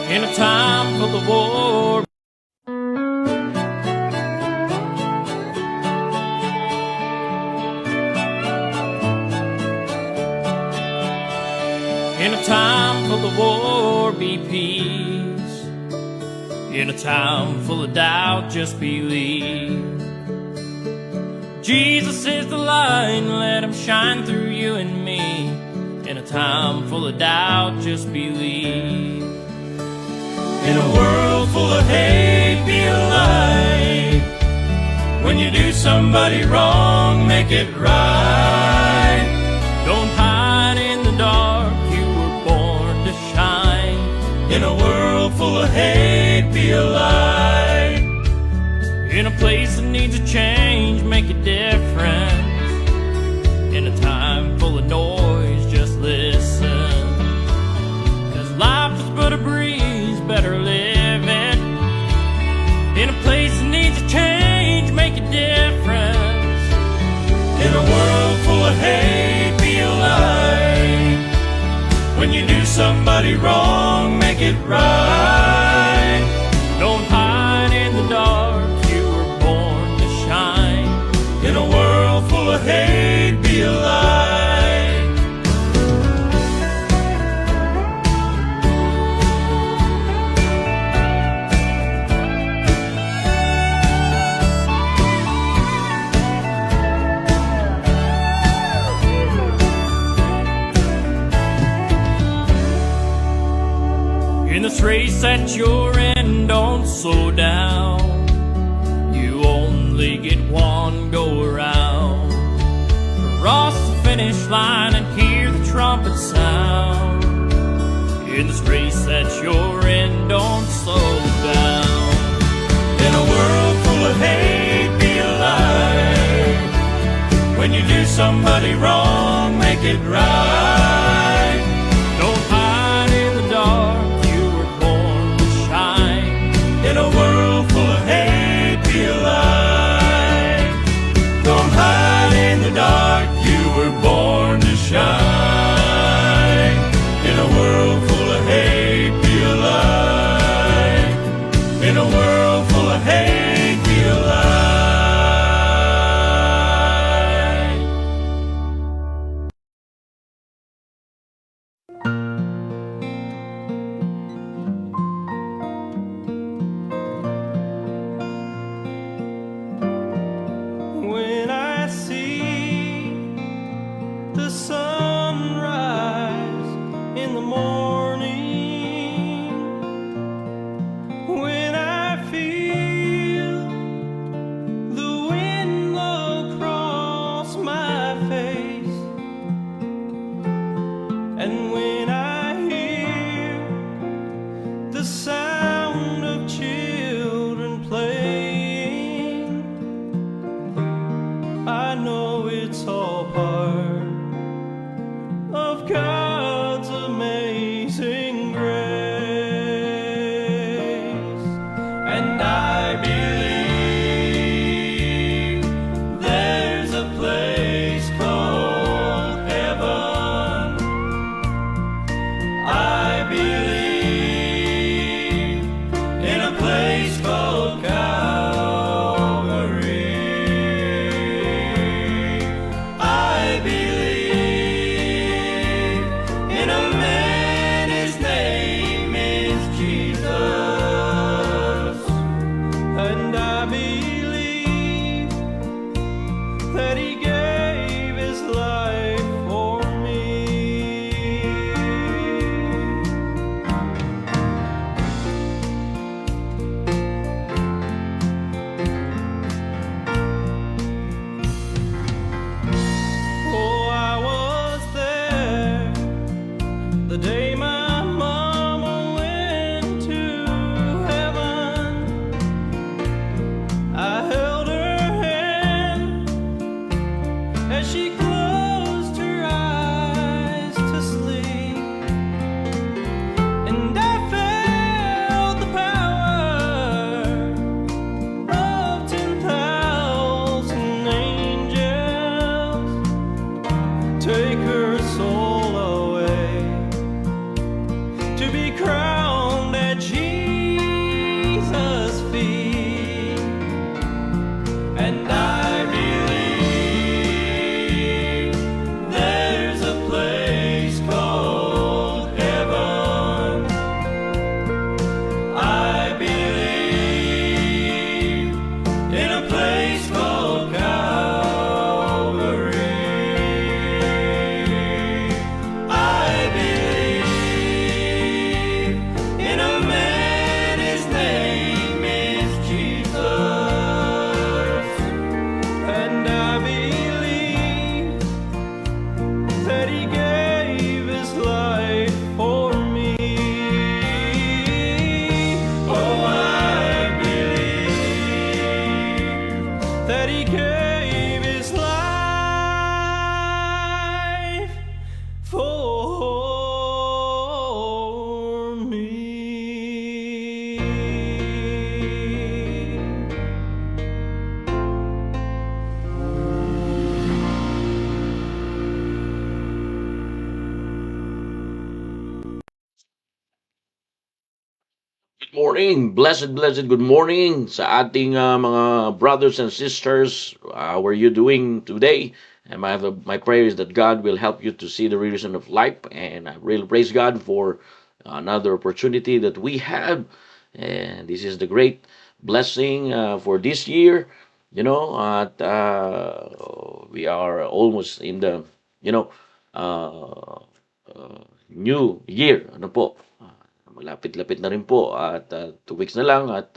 in a time full of war. In a time full of war, be peace. In a time full of doubt, just believe. Jesus is the light, let him shine through you and me. In a time full of doubt, just believe. In a world full of hate, be a light. When you do somebody wrong, make it right. Don't hide in the dark, you were born to shine. In a world full of hate, be a light. In a place that needs a change, make a difference. In a time full of noise, just listen. 'Cause life is but a breeze, better live it. In a place that needs a change, make a difference. In a world full of hate, be a light. When you do somebody wrong, make it right. Don't hide in the dark, you were born to shine. In a world full of hate, be a light. In this race that you're in, don't slow down. You only get one go around. Cross the finish line and hear the trumpet sound. In this race that you're in, don't slow down. In a world full of hate, be a light. When you do somebody wrong, make it right. Don't hide in the dark, you were born to shine. In a world full of hate, be a light. Don't hide in the dark, you were born to shine. In a world full of hate, be a light. In a world full of hate, be a light. When I see the sunrise in the morning, when I feel the wind blow across my face, and when I hear the sound of children playing, I know it's all part of God's amazing grace. And I believe there's a place called heaven. I believe in a place called Calvary. I believe in a man, his name is Jesus. And I believe that he gave his life for me. Oh, I was there the day my mama went to heaven. I held her hand as she closed her eyes to sleep, and I felt the power of 10,000 angels take her soul away to be crowned at Morning, blessed good morning sa ating mga brothers and sisters. How are you doing today? And my prayer is that God will help you to see the reason of life. And I really praise God for another opportunity that we have. And this is the great blessing for this year. We are almost in the, you know, uh, new year. Ano po? Malapit-lapit na rin po at 2 weeks na lang at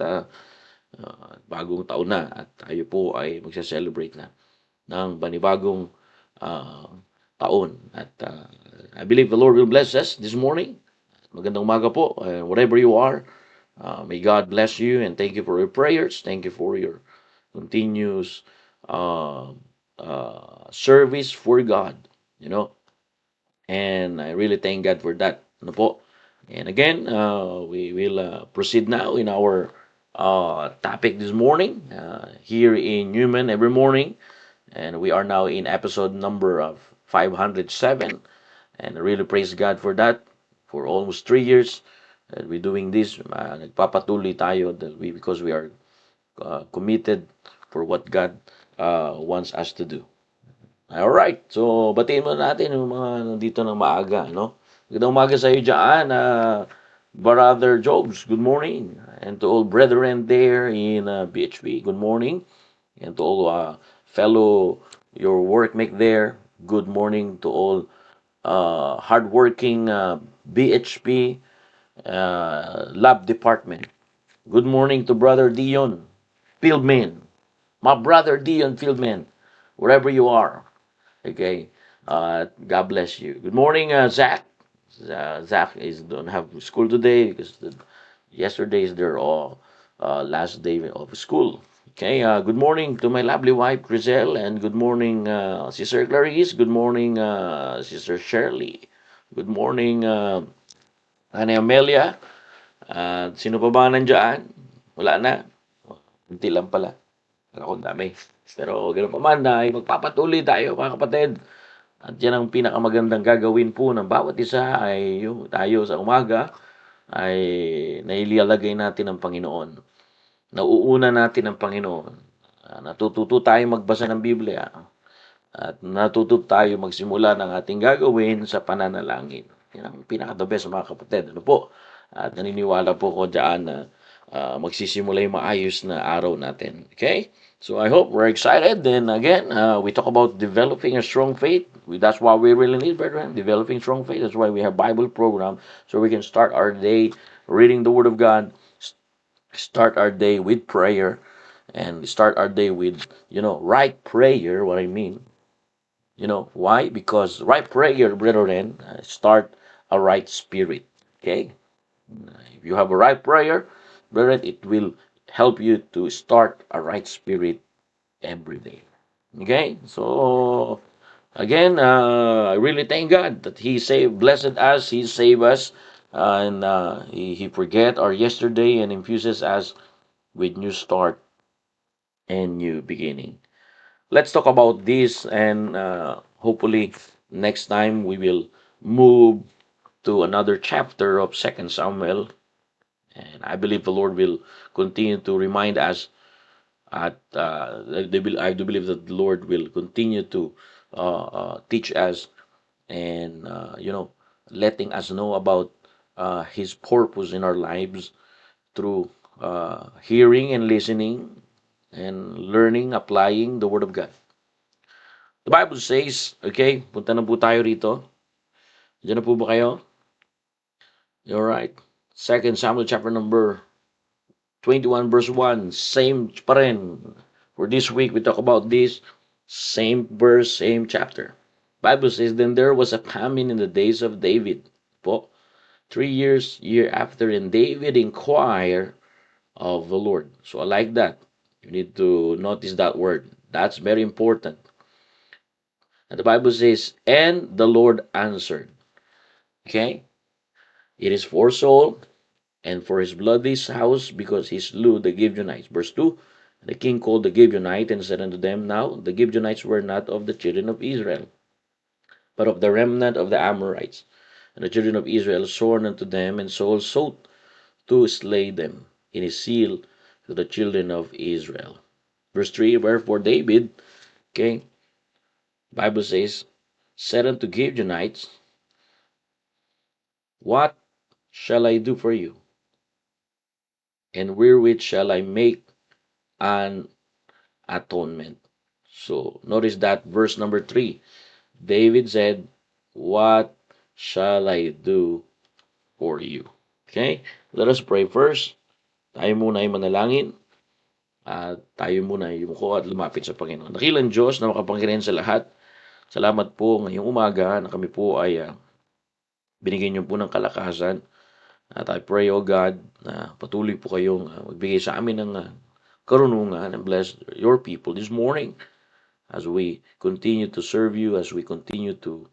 bagong taon na at tayo po ay magse-celebrate na ng panibagong ah, taon. At I believe the Lord will bless us this morning. Magandang umaga po, wherever you are. May God bless you and thank you for your prayers. Thank you for your continuous uh, service for God. You know, and I really thank God for that. Ano po? And again, we will proceed now in our topic this morning here in Newman every morning. And we are now in episode number of 507. And I really praise God for that. For almost 3 years that we're doing this. Nagpapatuloy tayo because we are committed for what God wants us to do. Alright, so batiin muna natin yung mga nandito ng maaga, no? Magandang umaga sa iyo dyan, Brother Jobs, good morning. And to all brethren there in BHP, good morning. And to all fellow, your workmate there, good morning to all hardworking BHP lab department. Good morning to Brother Dion Fieldman, my brother Dion Fieldman, wherever you are. Okay. God bless you. Good morning, Zach. Zach is don't have school today because yesterday is their all last day of school. Okay. Good morning to my lovely wife Grisel, and good morning, Sister Clarice. Good morning, Sister Shirley. Good morning, Ana Amelia. Sino pa ba nandiyan? Wala na. Kunti lang pala. Ako dami. Pero ganoon pa man, ay magpapatuloy tayo mga kapatid. At yan ang pinakamagandang gagawin po ng bawat isa ay yung tayo sa umaga ay nailalagay natin ang Panginoon. Nauuna natin ang Panginoon. Natututo tayo magbasa ng Biblia at natututo tayo magsimula ng ating gagawin sa pananalangin. Yan ang pinaka-the best mga kapatid. Ano po? At naniniwala po ko dyan na magsisimula yung maayos na araw natin. Okay? So I hope we're excited. Then again, we talk about developing a strong faith. That's what we really need, brethren. Developing strong faith. That's why we have Bible program so we can start our day reading the Word of God, start our day with prayer, and start our day with right prayer. What I mean, why? Because right prayer, brethren, start a right spirit. Okay, if you have a right prayer, brethren, it will help you to start a right spirit every day. Okay, so again, I really thank God that He blessed us, He saved us, and He forget our yesterday and infuses us with new start and new beginning. Let's talk about this, and hopefully next time we will move to another chapter of Second Samuel, and I believe the Lord will continue to remind us I do believe that the Lord will continue to teach us and letting us know about His purpose in our lives through hearing and listening and learning, applying the Word of God. The Bible says, okay, punta na po tayo rito. Diyan na po ba kayo? All right. Second Samuel chapter number 21 verse 1. Same pa rin. For this week, we talk about this. Same verse, same chapter. Bible says, then there was a famine in the days of David. Po, 3 years, year after, and David inquired of the Lord. So I like that. You need to notice that word. That's very important. And the Bible says, and the Lord answered. Okay? It is for Saul and for his bloody house, because he slew the Gibeonites. Verse 2, the king called the Gibeonites and said unto them, now the Gibeonites were not of the children of Israel, but of the remnant of the Amorites. And the children of Israel sworn unto them, and Saul sought to slay them in his seal to the children of Israel. Verse 3, wherefore David, okay, Bible says, said unto Gibeonites, what shall I do for you? And wherewith shall I make an atonement? So notice that verse number 3. David said, what shall I do for you? Okay? Let us pray first. Tayo muna ay manalangin. At tayo muna ay yumuko at lumapit sa Panginoon. Dakilang Diyos na makapangyarihan sa lahat. Salamat po ngayong umaga na kami po ay binigyan niyo po ng kalakasan. At I pray, O God, na patuloy po kayong magbigay sa amin ng karunungan and bless your people this morning as we continue to serve you, as we continue to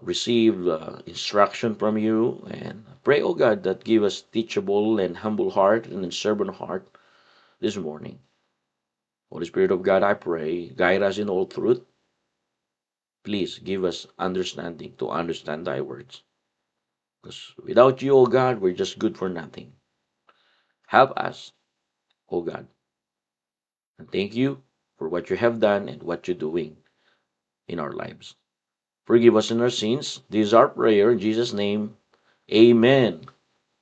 receive instruction from you. And pray, O God, that give us teachable and humble heart and servant heart this morning. Holy Spirit of God, I pray, guide us in all truth. Please give us understanding to understand thy words. Because without you, O God, we're just good for nothing. Help us, O God. And thank you for what you have done and what you're doing in our lives. Forgive us in our sins. This is our prayer in Jesus' name. Amen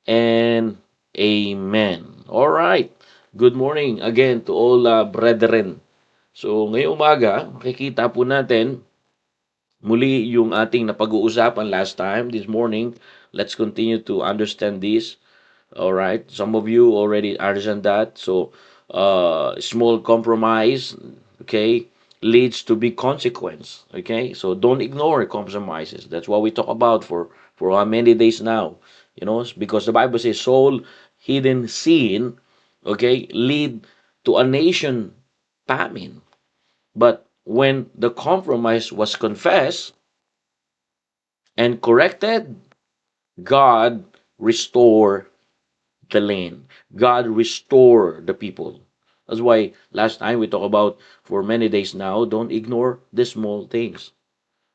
and amen. All right. Good morning again to all brethren. So ngayong umaga, makikita po natin muli yung ating napag-uusapan last time, this morning. Let's continue to understand this. All right. Some of you already understand that. So, small compromise, okay, leads to big consequence. Okay. So don't ignore compromises. That's what we talk about for how many days now. You know, because the Bible says soul hidden sin, okay, lead to a nation famine. But when the compromise was confessed and corrected, God restore the land. God restore the people. That's why last time we talked about for many days now, don't ignore the small things.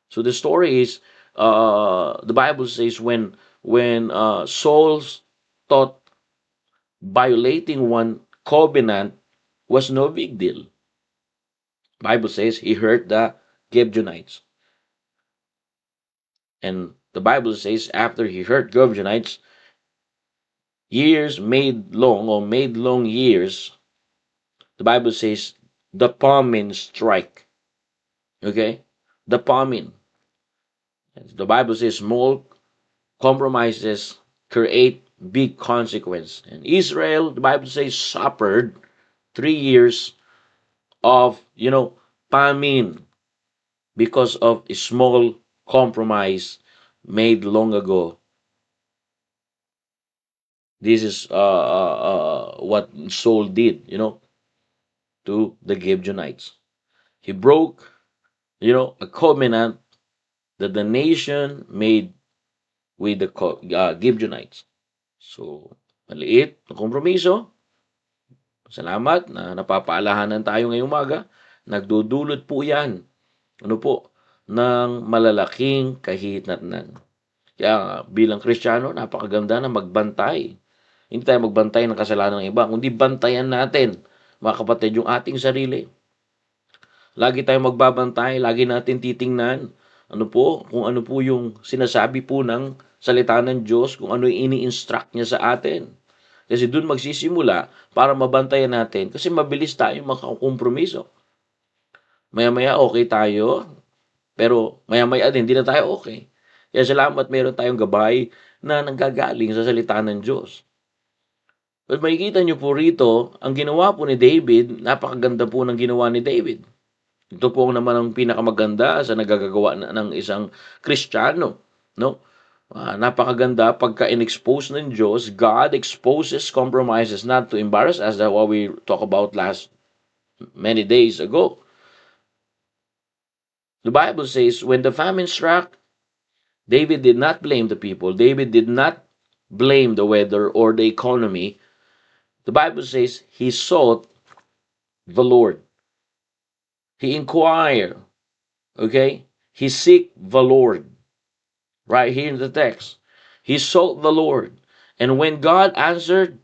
So the story is, the Bible says when Saul's thought violating one covenant was no big deal. Bible says he hurt the Gibeonites. And the Bible says after he hurt Gibeonites, years made long years, the Bible says the famine strike. Okay? The famine. The Bible says small compromises create big consequence. And Israel, the Bible says, suffered 3 years of, famine because of a small compromise made long ago. This is what Saul did, to the Gibeonites. He broke, a covenant that the nation made with the Gibeonites. So, maliit na kompromiso. Salamat na napapaalahanan tayo ngayong umaga. Nagdudulot po yan, ng malalaking kahinatnan. Kaya bilang Kristiyano, napakaganda na magbantay. Hindi tayo magbantay ng kasalanan ng iba, kundi bantayan natin, mga kapatid, yung ating sarili. Lagi tayong magbabantay, lagi natin titingnan kung ano po yung sinasabi po ng salita ng Diyos, kung ano yung ini-instruct niya sa atin. Kasi doon magsisimula para mabantayan natin. Kasi mabilis tayong makakompromiso. Maya-maya okay tayo, pero maya-maya din, hindi na tayo okay. Kaya salamat meron tayong gabay na nanggagaling sa salita ng Diyos. But makikita nyo po rito, ang ginawa po ni David, napakaganda po ng ginawa ni David. Ito po naman ang pinakamaganda sa nagagagawa ng isang Kristiyano, no? Napakaganda pagka in-expose ng Diyos. God exposes compromises not to embarrass us. That's what we talked about many days ago. The Bible says, when the famine struck, David did not blame the people. David did not blame the weather or the economy. The Bible says he sought the Lord. He inquired. Okay? He seek the Lord. Right here in the text. He sought the Lord. And when God answered,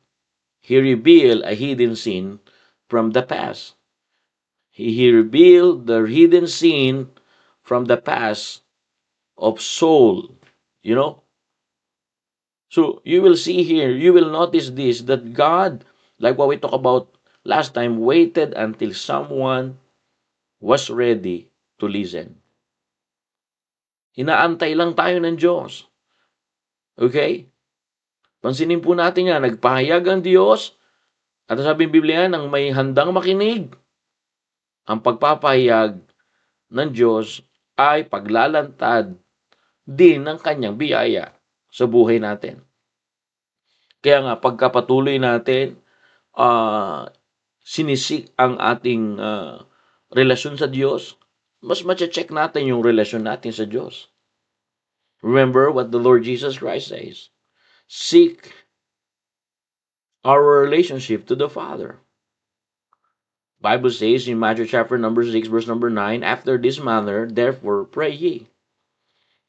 he revealed a hidden sin from the past. He revealed the hidden sin from the past of Saul. You know? So you will see here, you will notice this, that God, like what we talked about last time, waited until someone was ready to listen. Inaantay lang tayo ng Diyos. Okay? Pansinin po natin yan, nagpahayag ang Diyos, at sabi ng Biblia, nang may handang makinig, ang pagpapahayag ng Diyos ay paglalantad din ng kanyang biyaya sa buhay natin. Kaya nga, pagkapatuloy natin, sinisik ang ating relasyon sa Diyos, mas mache-check natin yung relasyon natin sa Diyos. Remember what the Lord Jesus Christ says. Seek our relationship to the Father. Bible says in Matthew chapter number 6, verse number 9, after this manner, therefore, pray ye.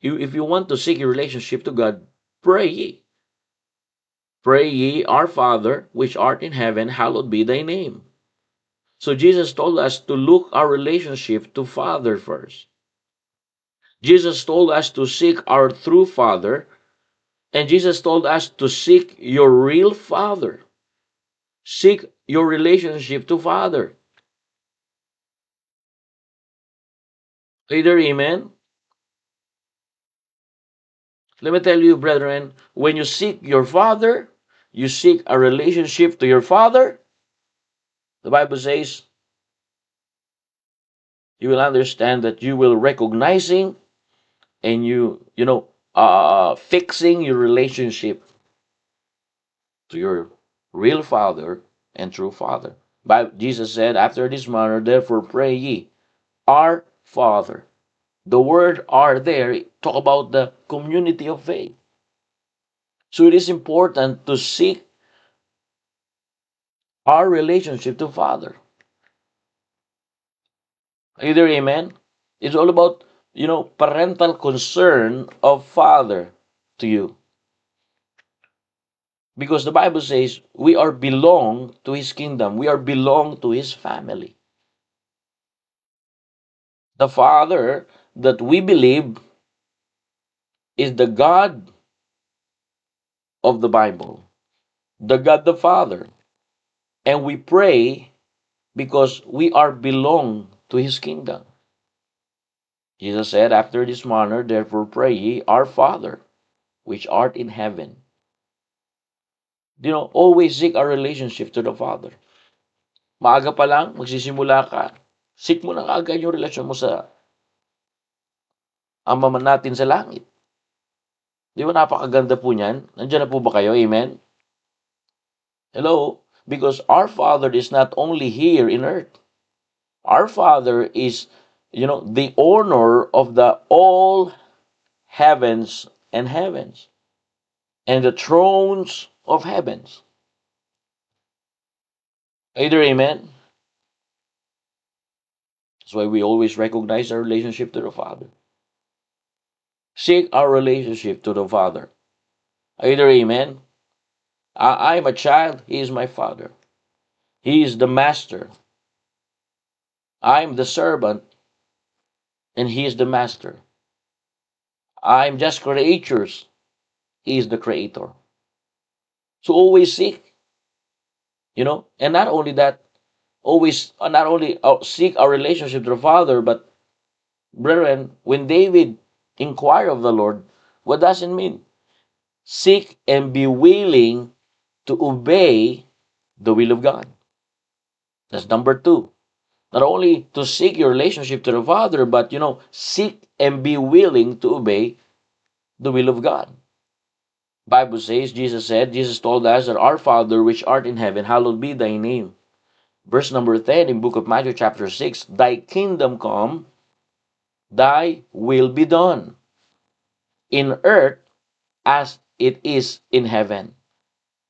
If you want to seek your relationship to God, pray ye. Pray ye, our Father, which art in heaven, hallowed be thy name. So Jesus told us to look our relationship to Father first. Jesus told us to seek our true Father, and Jesus told us to seek your real Father. Seek your relationship to Father. Either amen? Let me tell you, brethren, when you seek your Father, you seek a relationship to your Father, the Bible says, you will understand that you will recognizing and fixing your relationship to your real Father and true Father. But Jesus said, after this manner, therefore pray ye, our Father. The word "our" there talk about the community of faith. So it is important to seek our relationship to Father. Either amen. It's all about parental concern of Father to you. Because the Bible says we are belong to His kingdom. We are belong to His family. The Father that we believe is the God of the Bible, the God the Father. And we pray because we are belong to His kingdom. Jesus said, after this manner, therefore pray ye, our Father, which art in heaven. Always seek our relationship to the Father. Maaga pa lang, magsisimula ka, seek mo na kaagad yung relasyon mo sa Ama natin sa langit. Di ba napakaganda po niyan? Nandiyan na po ba kayo? Amen? Hello? Because our Father is not only here in earth. Our Father is, the owner of the all heavens and heavens and the thrones of heavens. Either amen? That's why we always recognize our relationship to the Father. Seek our relationship to the Father. Either amen? I'm a child, He is my Father. He is the master. I'm the servant, and He is the master. I'm just creatures. He is the creator. So always seek, and not only that, not only seek our relationship to the Father, but brethren, when David inquired of the Lord, what does it mean? Seek and be willing to obey the will of God. That's number 2. Not only to seek your relationship to the Father, but seek and be willing to obey the will of God. Bible says, Jesus told us that our Father which art in heaven, hallowed be thy name. Verse number 10 in book of Matthew chapter 6, thy kingdom come, thy will be done, in earth as it is in heaven.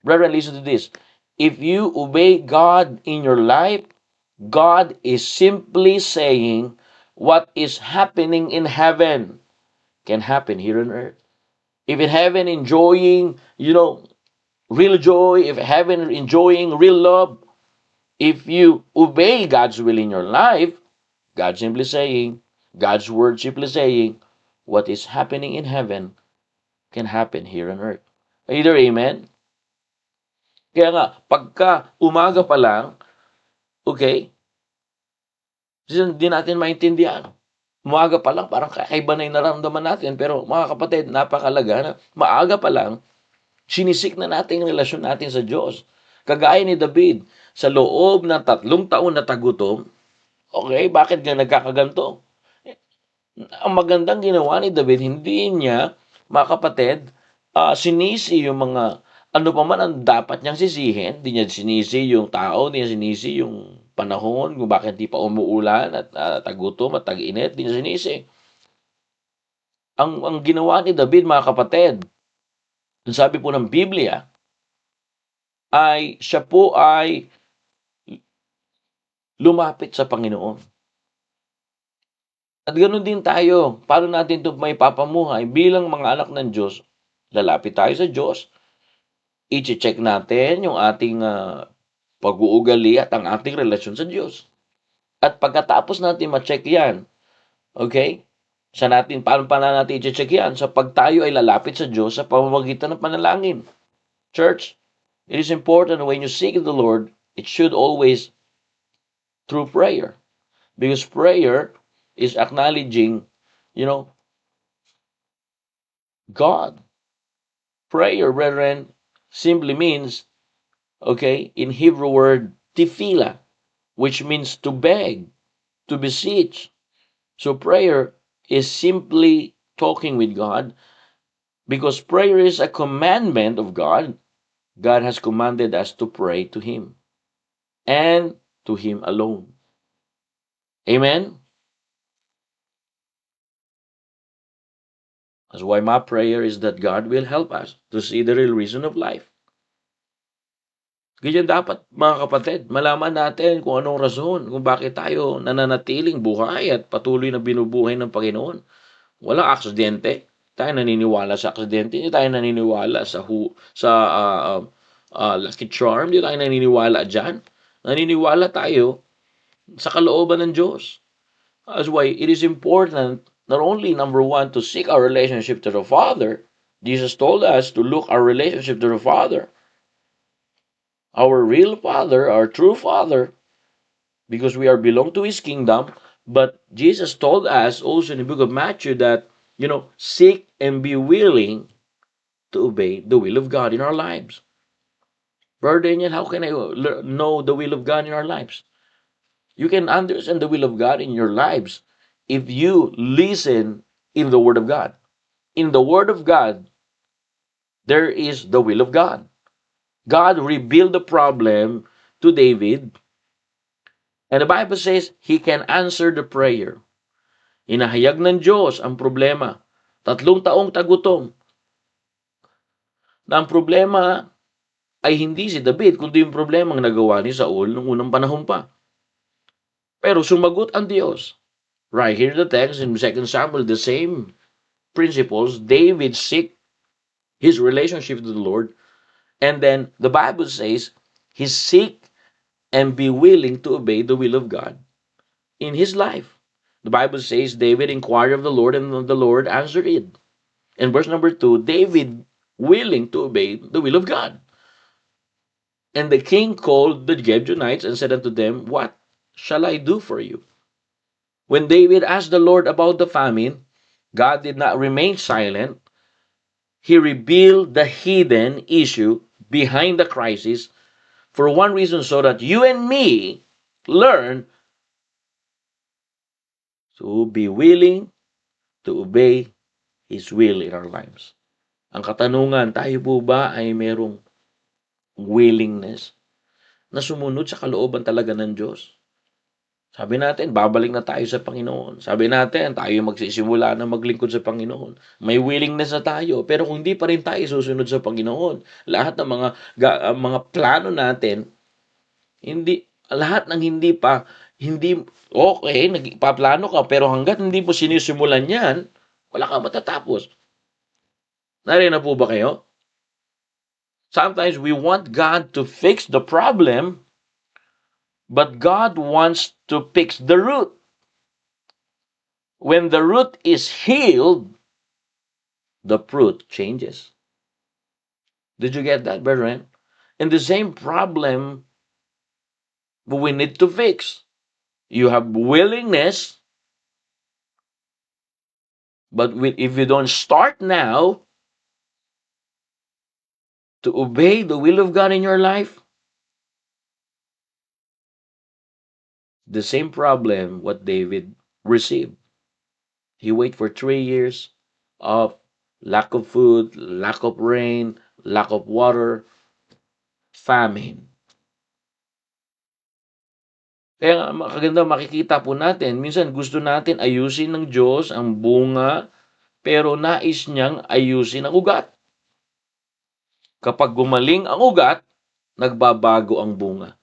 Brethren, listen to this. If you obey God in your life, God is simply saying what is happening in heaven can happen here on earth. If in heaven enjoying, real joy, if having enjoying real love, if you obey God's will in your life, God simply saying, God's word simply saying, what is happening in heaven can happen here on earth. Either amen? Kaya nga, pagka umaga pa lang, okay, hindi natin maintindihan. Umaga pa lang, parang kakaiba na yung nararamdaman natin. Pero mga kapatid, napakalaga na maaga pa lang, sinisik na natin yung relasyon natin sa Diyos. Kagaya ni David, sa loob ng 3 taon na tagutom, okay, bakit nga nagkakaganto? Ang magandang ginawa ni David, hindi niya, mga kapatid, sinisi yung mga, ano pa man ang dapat niyang sisihin, hindi niya sinisi yung tao, hindi niya sinisi yung panahon, kung bakit di pa umuulan at tagutom at tag-init, hindi niya sinisi. Ang ginawa ni David, mga kapatid, sabi po ng Biblia, ay siya po ay lumapit sa Panginoon. At ganoon din tayo. Paano natin ito may papamuhay bilang mga anak ng Diyos? Lalapit tayo sa Diyos. I-check natin yung ating pag-uugali at ang ating relasyon sa Diyos. At pagkatapos natin ma-check yan, okay? Paano pa natin i-check yan? Sa pag tayo ay lalapit sa Diyos sa pamamagitan ng panalangin. Church, it is important when you seek the Lord, it should always through prayer. Because prayer is acknowledging, God. Prayer, brethren, simply means, okay, in Hebrew word, tefillah, which means to beg, to beseech. So prayer is simply talking with God because prayer is a commandment of God. God has commanded us to pray to Him and to Him alone. Amen? That's why my prayer is that God will help us to see the real reason of life. Ganyan dapat, mga kapatid, malaman natin kung anong rason, kung bakit tayo nananatiling buhay at patuloy na binubuhay ng Panginoon. Walang aksidente. Tayo naniniwala sa aksidente. Hindi tayo naniniwala sa lucky charm. Hindi tayo naniniwala dyan. Naniniwala tayo sa kalooban ng Diyos. That's why it is important, not only, number one, to seek our relationship to the Father. Jesus told us to look our relationship to the Father. Our real Father, our true Father, because we are belong to His kingdom. But Jesus told us also in the book of Matthew that, seek and be willing to obey the will of God in our lives. Brother Daniel, how can I know the will of God in our lives? You can understand the will of God in your lives if you listen in the Word of God. In the Word of God, there is the will of God. God revealed the problem to David, and the Bible says He can answer the prayer. Inahayag ng Diyos ang problema. 3 taong tagutom. Na ang problema ay hindi si David, kundi yung problema ang nagawa ni Saul noong unang panahon pa. Pero sumagot ang Diyos. Right here in the text in 2 Samuel, the same principles. David seek his relationship to the Lord. And then the Bible says, he seek and be willing to obey the will of God in his life. The Bible says, David inquired of the Lord, and the Lord answered it. In verse number 2, David willing to obey the will of God. And the king called the Gibeonites and said unto them, what shall I do for you? When David asked the Lord about the famine, God did not remain silent. He revealed the hidden issue behind the crisis for one reason, so that you and me learn to be willing to obey His will in our lives. Ang katanungan, tayo po ba ay merong willingness na sumunod sa kalooban talaga ng Diyos? Sabi natin, babalik na tayo sa Panginoon. Sabi natin, tayo magsisimula na maglingkod sa Panginoon. May willingness na tayo, pero kung hindi pa rin tayo susunod sa Panginoon, lahat ng mga plano natin, lahat ng hindi okay, nagpaplano ka, pero hanggat hindi mo sinisimulan yan, wala ka matatapos. Narinig na po ba kayo? Sometimes we want God to fix the problem, but God wants to fix the root. When the root is healed, the fruit changes. Did you get that, brethren? And the same problem we need to fix. You have willingness, but if you don't start now to obey the will of God in your life, the same problem what David received. He waited for 3 years of lack of food, lack of rain, lack of water, famine. Kaya nga, kaganda makikita po natin, minsan gusto natin ayusin ng Diyos ang bunga, pero nais niyang ayusin ang ugat. Kapag gumaling ang ugat, nagbabago ang bunga.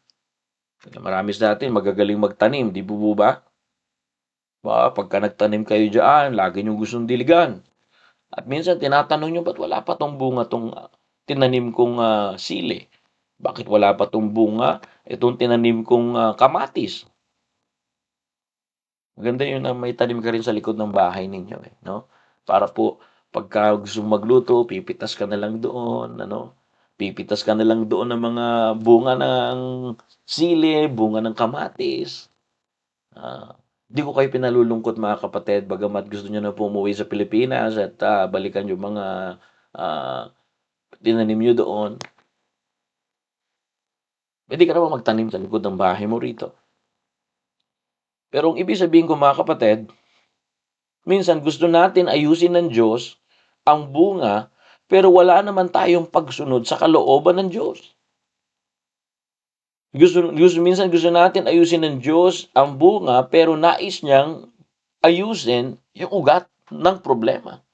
Marami sa atin magagaling magtanim, di po ba? Pagka nagtanim kayo dyan, lagi nyo gustong diligan. At minsan tinatanong nyo, ba't wala pa tong bunga tong tinanim kong sili? Bakit wala pa tong bunga itong tinanim kong kamatis? Maganda yun na may tanim ka rin sa likod ng bahay ninyo, no? Para po, pagka gusto magluto, pipitas ka na lang doon, ano? Pipitas ka na lang doon ng mga bunga ng sili, bunga ng kamatis. Di ko kayo pinalulungkot, mga kapatid, bagamat gusto nyo na po umuwi sa Pilipinas at balikan yung mga tinanim nyo doon. Pwede ka naman magtanim sa likod ng bahay mo rito. Pero ang ibig sabihin ko, mga kapatid, minsan gusto natin ayusin ng Diyos ang bunga, pero wala naman tayong pagsunod sa kalooban ng Diyos. Minsan gusto natin ayusin ng Diyos ang bunga, pero nais niyang ayusin yung ugat ng problema.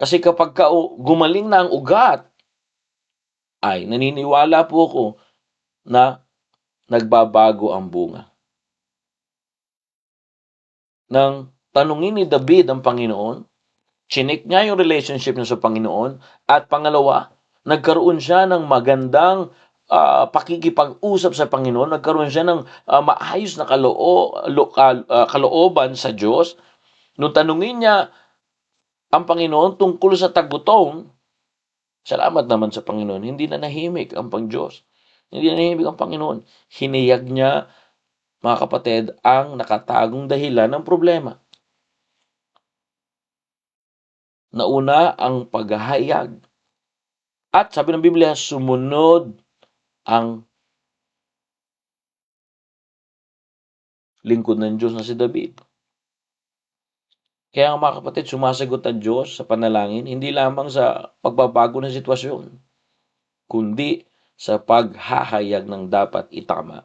Kasi kapag gumaling na ang ugat, ay naniniwala po ako na nagbabago ang bunga. Nang tanungin ni David ang Panginoon, chinik niya yung relationship niya sa Panginoon, at pangalawa, nagkaroon siya ng magandang pakikipag-usap sa Panginoon, nagkaroon siya ng maayos na kalooban sa Diyos. Nung tanungin niya ang Panginoon tungkol sa tagutom, salamat naman sa Panginoon, hindi na nahimik ang Pang-Diyos. Hindi na nahimik ang Panginoon. Hiniyag niya, mga kapatid, ang nakatagong dahilan ng problema. Nauna ang paghahayag. At sabi ng Biblia, sumunod ang lingkod ng Diyos na si David. Kaya mga kapatid, sumasagot ang Diyos sa panalangin, hindi lamang sa pagbabago ng sitwasyon, kundi sa paghahayag ng dapat itama.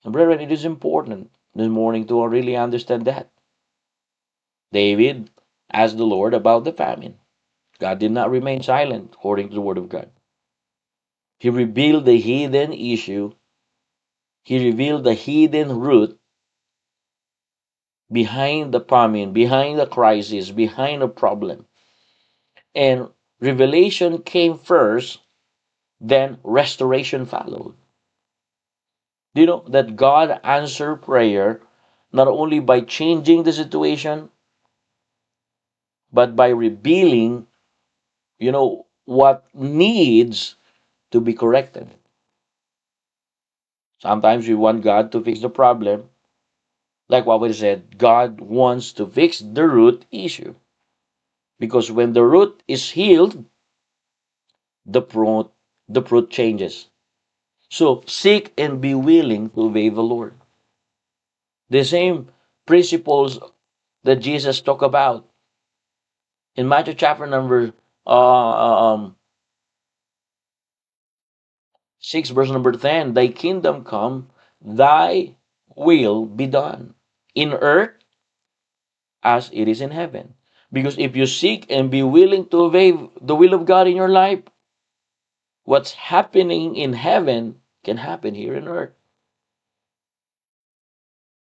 And brethren, it is important this morning to really understand that. David asked the Lord about the famine. God did not remain silent according to the word of God. He revealed the hidden issue. He revealed the hidden root behind the famine, behind the crisis, behind the problem. And revelation came first, then restoration followed. Do you know that God answered prayer not only by changing the situation, but by revealing, what needs to be corrected. Sometimes we want God to fix the problem. Like what we said, God wants to fix the root issue. Because when the root is healed, the fruit changes. So seek and be willing to obey the Lord. The same principles that Jesus talked about in Matthew chapter number 6, verse number 10, thy kingdom come, thy will be done in earth as it is in heaven. Because if you seek and be willing to obey the will of God in your life, what's happening in heaven can happen here on earth.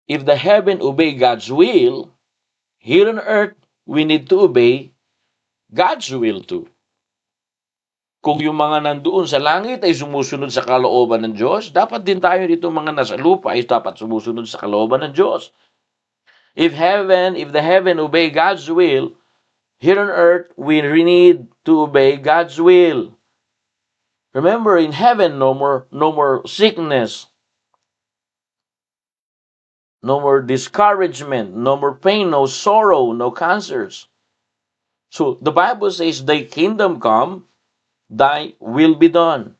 If the heaven obey God's will, here on earth, we need to obey God's will too. Kung yung mga nandoon sa langit ay sumusunod sa kalooban ng Diyos, dapat din tayo dito mga nasa lupa ay dapat sumusunod sa kalooban ng Diyos. If the heaven obey God's will, here on earth, we need to obey God's will. Remember, in heaven, no more sickness, no more discouragement, no more pain, no sorrow, no cancers. So the Bible says, thy kingdom come, thy will be done.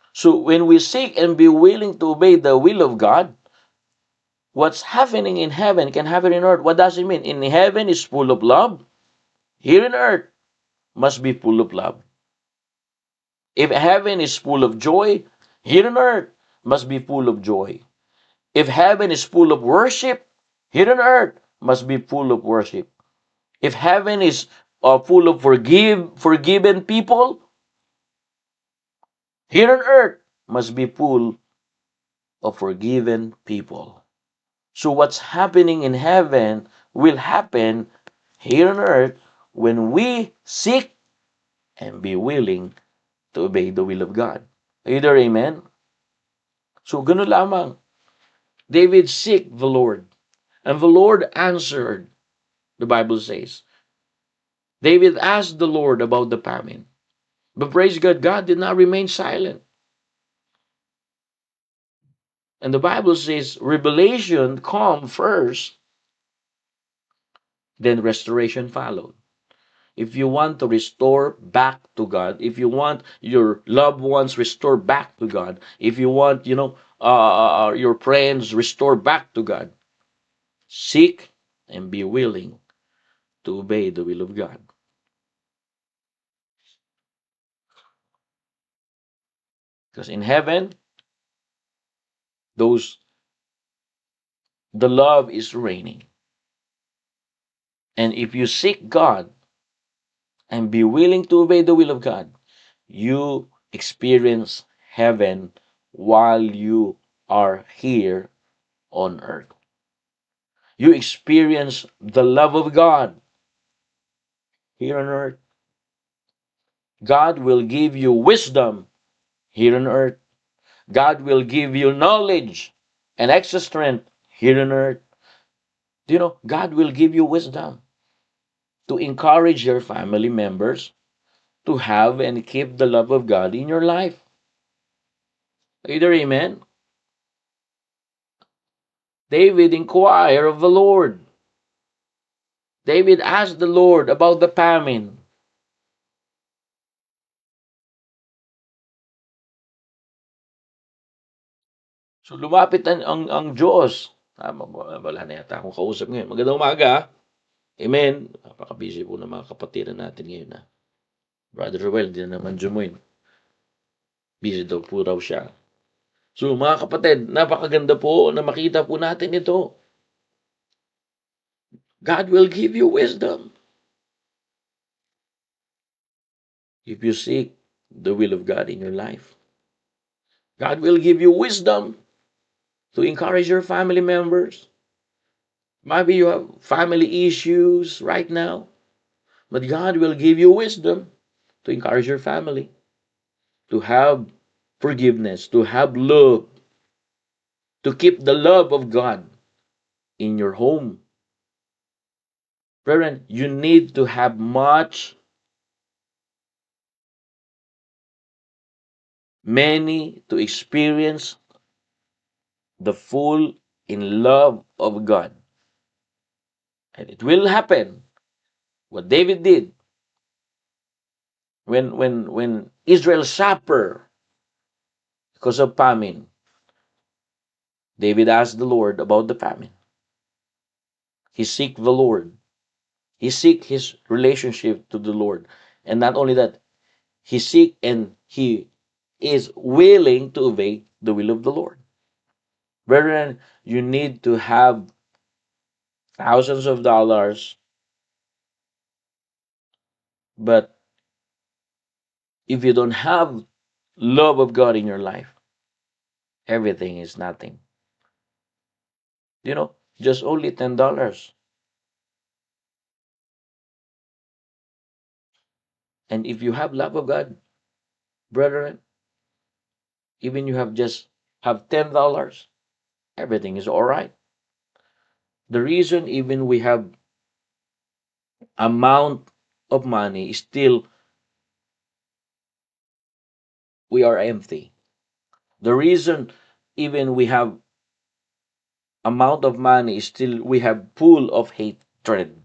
So when we seek and be willing to obey the will of God, what's happening in heaven can happen in earth. What does it mean? In heaven is full of love. Here in earth must be full of love. If heaven is full of joy, here on earth must be full of joy. If heaven is full of worship, here on earth must be full of worship. If heaven is full of forgiven people, here on earth must be full of forgiven people. So what's happening in heaven will happen here on earth when we seek and be willing to obey the will of God. Either amen? So ganun lamang. David seek the Lord, and the Lord answered, the Bible says. David asked the Lord about the famine. But praise God, God did not remain silent. And the Bible says revelation come first, then restoration followed. If you want to restore back to God, if you want your loved ones restored back to God, if you want, your friends restored back to God, seek and be willing to obey the will of God. Because in heaven, those the love is reigning. And if you seek God and be willing to obey the will of God, you experience heaven while you are here on earth. You experience the love of God here on earth. God will give you wisdom here on earth. God will give you knowledge and extra strength here on earth. God will give you wisdom to encourage your family members to have and keep the love of God in your life. Either amen? David inquired of the Lord. David asked the Lord about the famine. So lumapit ang Diyos. Wala na yata akong kausap ngayon. Magandang umaga. Amen. Napaka-busy po ng mga kapatiran natin ngayon. Brother Joel, hindi na naman jumoin. Busy daw po raw siya. So mga kapatid, napakaganda po na makita po natin ito. God will give you wisdom if you seek the will of God in your life. God will give you wisdom to encourage your family members. Maybe you have family issues right now, but God will give you wisdom to encourage your family, to have forgiveness, to have love, to keep the love of God in your home. Brethren, you need to have many to experience the full in love of God. And it will happen. What David did when Israel suffered because of famine, David asked the Lord about the famine. He seek the Lord. He seek his relationship to the Lord. And not only that, he seek and he is willing to obey the will of the Lord. Brethren, you need to have thousands of dollars, but if you don't have love of God in your life, everything is nothing. Just only $10. And if you have love of God, Brethren, even you have $10, everything is all right. The reason even we have amount of money is still we are empty. The reason even we have amount of money is still we have full of hatred.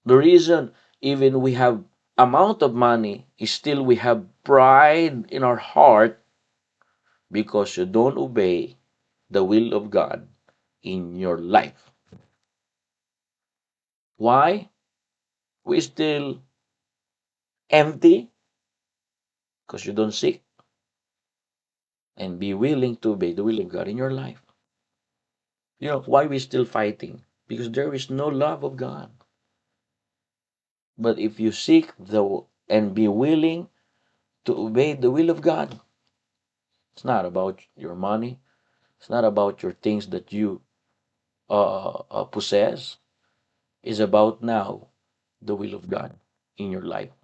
The reason even we have amount of money is still we have pride in our heart because you don't obey the will of God in your life. Why? We still empty because you don't seek and be willing to obey the will of God in your life. You know why we still fighting? Because there is no love of God. But if you seek the and be willing to obey the will of God, it's not about your money. It's not about your things that you possess. It's about now the will of God in your life.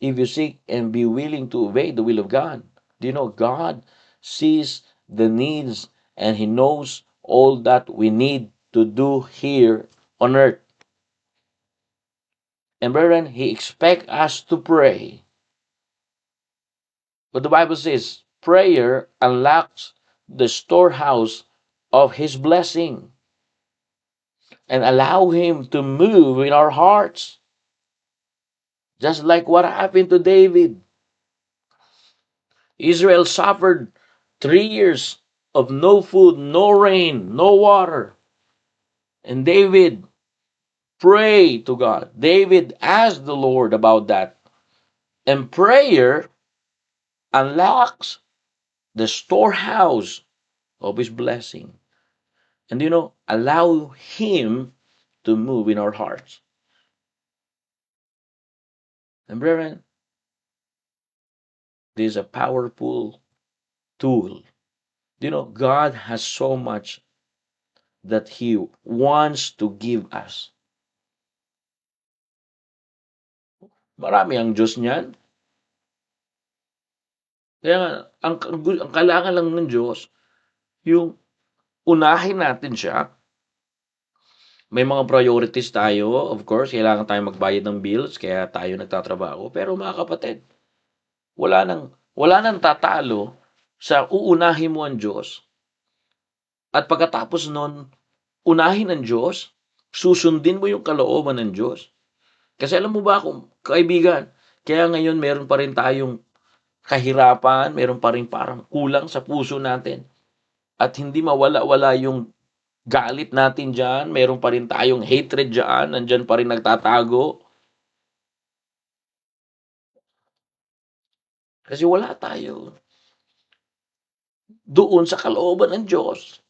If you seek and be willing to obey the will of God, do you know God sees the needs and He knows all that we need to do here on earth. And brethren, He expects us to pray. But the Bible says prayer unlocks the storehouse of His blessing and allow Him to move in our hearts. Just like what happened to David. Israel suffered 3 years of no food, no rain, no water. And David prayed to God. David asked the Lord about that. And prayer unlocks the storehouse of His blessing. And allow Him to move in our hearts. And brethren, this is a powerful tool. God has so much that He wants to give us. Marami ang Diyos niyan. Kaya nga, ang kailangan lang ng Diyos, yung unahin natin siya. May mga priorities tayo, of course, kailangan tayo magbayad ng bills, kaya tayo nagtatrabaho. Pero mga kapatid, wala nang tatalo sa uunahin mo ang Diyos. At pagkatapos nun, unahin ang Diyos, susundin mo yung kalooban ng Diyos. Kasi alam mo ba kung kaibigan, kaya ngayon meron pa rin tayong kahirapan, meron pa rin parang kulang sa puso natin. At hindi mawala-wala yung galit natin dyan, meron pa rin tayong hatred dyan, nandyan pa rin nagtatago. Kasi wala tayo doon sa kalooban ng Diyos.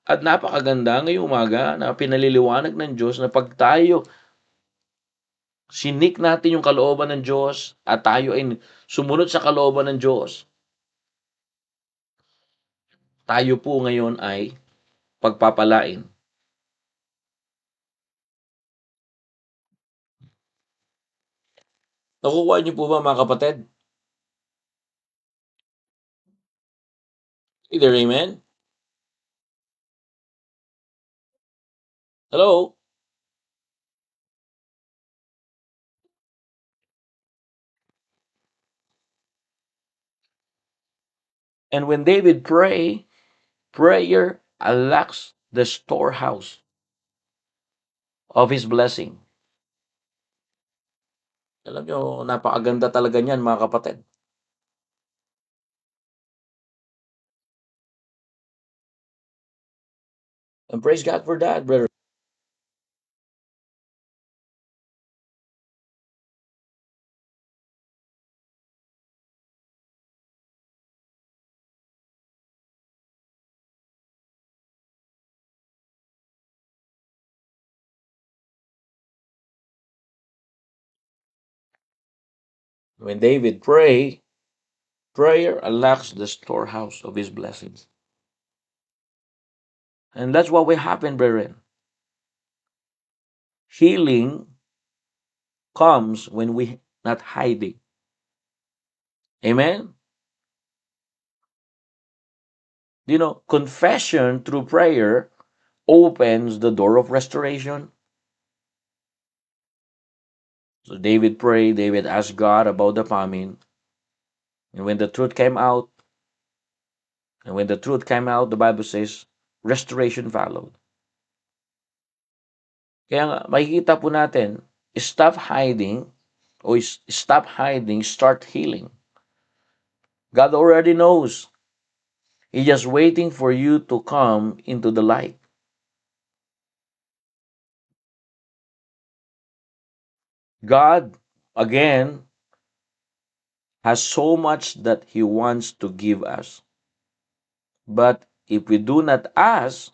At napakaganda ngayong umaga na pinaliliwanag ng Diyos na pag tayo sinik natin yung kalooban ng Diyos at tayo ay sumunod sa kalooban ng Diyos, tayo po ngayon ay pagpapalain. Nakukuha niyo po ba mga kapatid? Either amen? Hello? And when David prayer unlocks the storehouse of his blessing. Alam nyo, napakaganda talaga niyan mga kapatid. And praise God for that, brother. When David prayer unlocks the storehouse of his blessings. And that's what will happen, brethren. Healing comes when we not hiding. Amen? Confession through prayer opens the door of restoration. So David prayed, David asked God about the famine. And when the truth came out, the Bible says, restoration followed. Kaya nga, makikita po natin, stop hiding, start healing. God already knows. He's just waiting for you to come into the light. God, again, has so much that He wants to give us. But if we do not ask,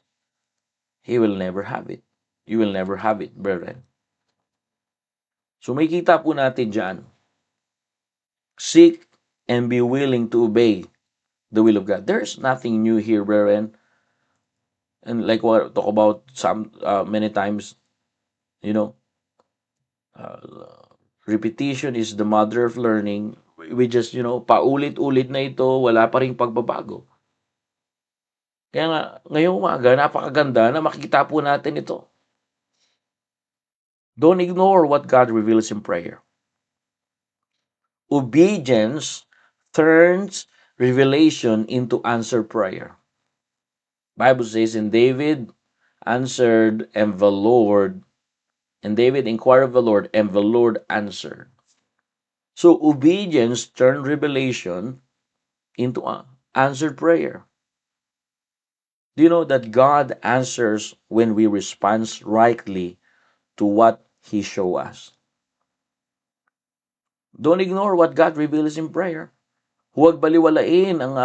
He will never have it. You will never have it, brethren. So may kita po natin dyan, seek and be willing to obey the will of God. There's nothing new here, brethren. And like what I talk about some many times, you know, repetition is the mother of learning. We just, paulit-ulit na ito, wala pa ring pagbabago. Kaya nga, ngayong umaga, napakaganda na makikita po natin ito. Don't ignore what God reveals in prayer. Obedience turns revelation into answered prayer. Bible says, and David answered, and David inquired of the Lord, and the Lord answered. So obedience turned revelation into answered prayer. Do you know that God answers when we respond rightly to what He shows us? Don't ignore what God reveals in prayer. Huwag baliwalain ang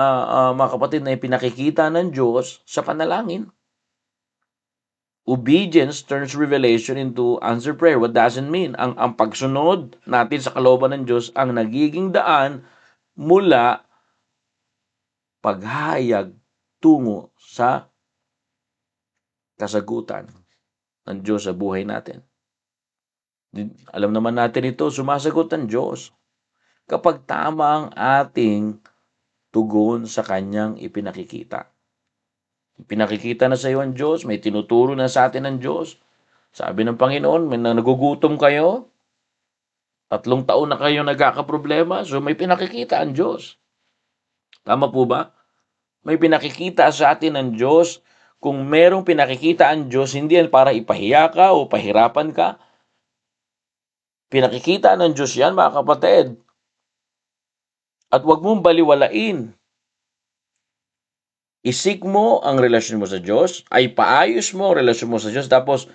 mga kapatid na ipinakikita ng Diyos sa panalangin. Obedience turns revelation into answered prayer. What does it mean? Ang pagsunod natin sa kalooban ng Diyos ang nagiging daan mula paghayag tungo sa kasagutan ng Diyos sa buhay natin. Alam naman natin ito, sumasagot ang Diyos kapag tama ang ating tugon sa Kanyang ipinakikita. Ipinakikita na sa iyo ang Diyos, may tinuturo na sa atin ang Diyos. Sabi ng Panginoon, may nagugutom kayo, 3 taon na kayo nagkakaproblema, so may pinakikita ang Diyos. Tama po ba? May pinakikita sa atin ang Diyos. Kung merong pinakikita ang Diyos, hindi yan para ipahiya ka o pahirapan ka. Pinakikita ng Diyos yan, mga kapatid. At huwag mong baliwalain. Isik mo ang relasyon mo sa Diyos, ay paayos mo ang relasyon mo sa Diyos. Tapos,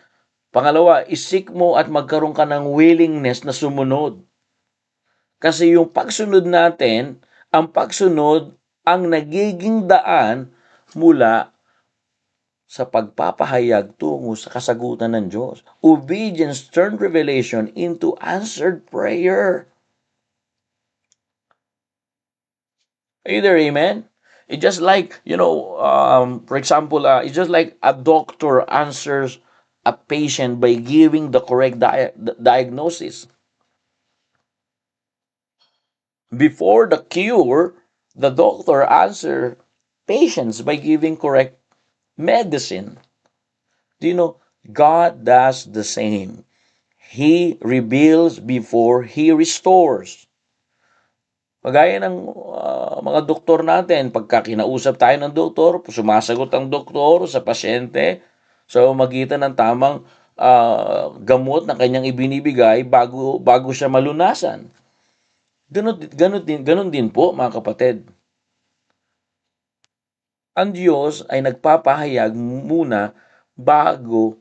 pangalawa, isik mo at magkaroon ka ng willingness na sumunod. Kasi yung pagsunod natin, ang pagsunod ang nagiging daan mula sa pagpapahayag tungo sa kasagutan ng Diyos. Obedience turned revelation into answered prayer. Either amen? It's just like, for example, it's just like a doctor answers a patient by giving the correct diagnosis. Before the cure, the doctor answers patients by giving correct medicine. Do you know, God does the same. He reveals before He restores. Pagaya ng mga doktor natin, pagka kinausap tayo ng doktor, sumasagot ang doktor sa pasyente sa magitan ng tamang gamot na kanyang ibinibigay bago siya malunasan. Ganun din po, mga kapatid. Ang Diyos ay nagpapahayag muna bago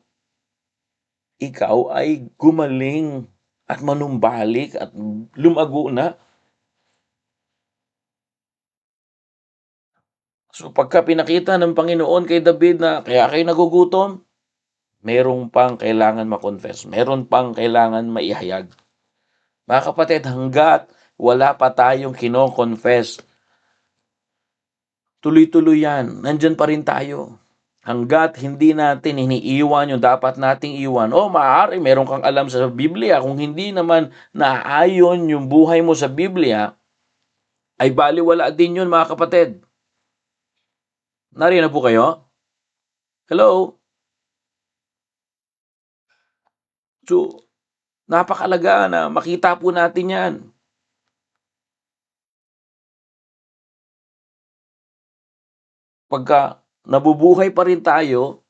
ikaw ay gumaling at manumbalik at lumago na. So pagka pinakita ng Panginoon kay David na kaya kayo nagugutom, merong pang kailangan makonfess, meron pang kailangan maihayag. Mga kapatid, hanggat wala pa tayong kino-confess, tuloy-tuloy yan, nandyan pa rin tayo. Hanggat hindi natin iniiwan yung dapat nating iwan, maaari meron kang alam sa Biblia, kung hindi naman naayon yung buhay mo sa Biblia, ay baliwala din yun, mga kapatid. Nariyan na po kayo? Hello? So, napakalaga na makita po natin yan. Pagka nabubuhay pa rin tayo,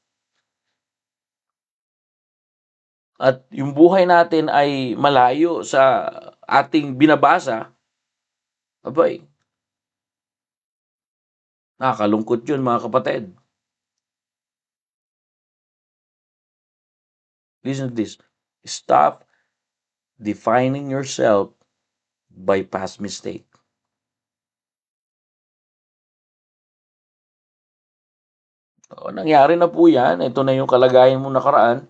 at yung buhay natin ay malayo sa ating binabasa, abay, nakakalungkot yun, mga kapatid. Listen to this. Stop defining yourself by past mistake. Nangyari na po yan. Ito na yung kalagayan mo nakaraan.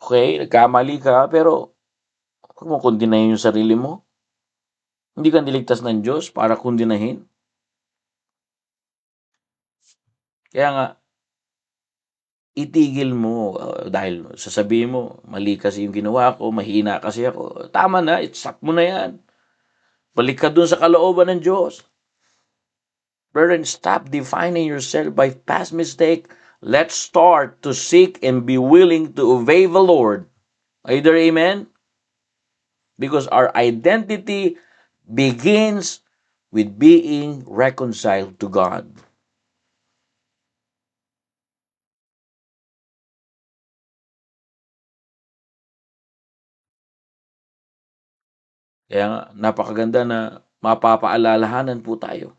Okay, nagkamali ka, pero huwag mo kundinahin yung sarili mo. Hindi ka niligtas ng Diyos para kundinahin. Kaya nga, itigil mo dahil sasabihin mo, mali kasi yung ginawa ko, mahina kasi ako. Tama na, stop mo na yan. Balik ka dun sa kalooban ng Diyos. Brethren, stop defining yourself by past mistake. Let's start to seek and be willing to obey the Lord. Are you there, amen? Because our identity begins with being reconciled to God. Kaya nga, napakaganda na mapapaalalahanan po tayo.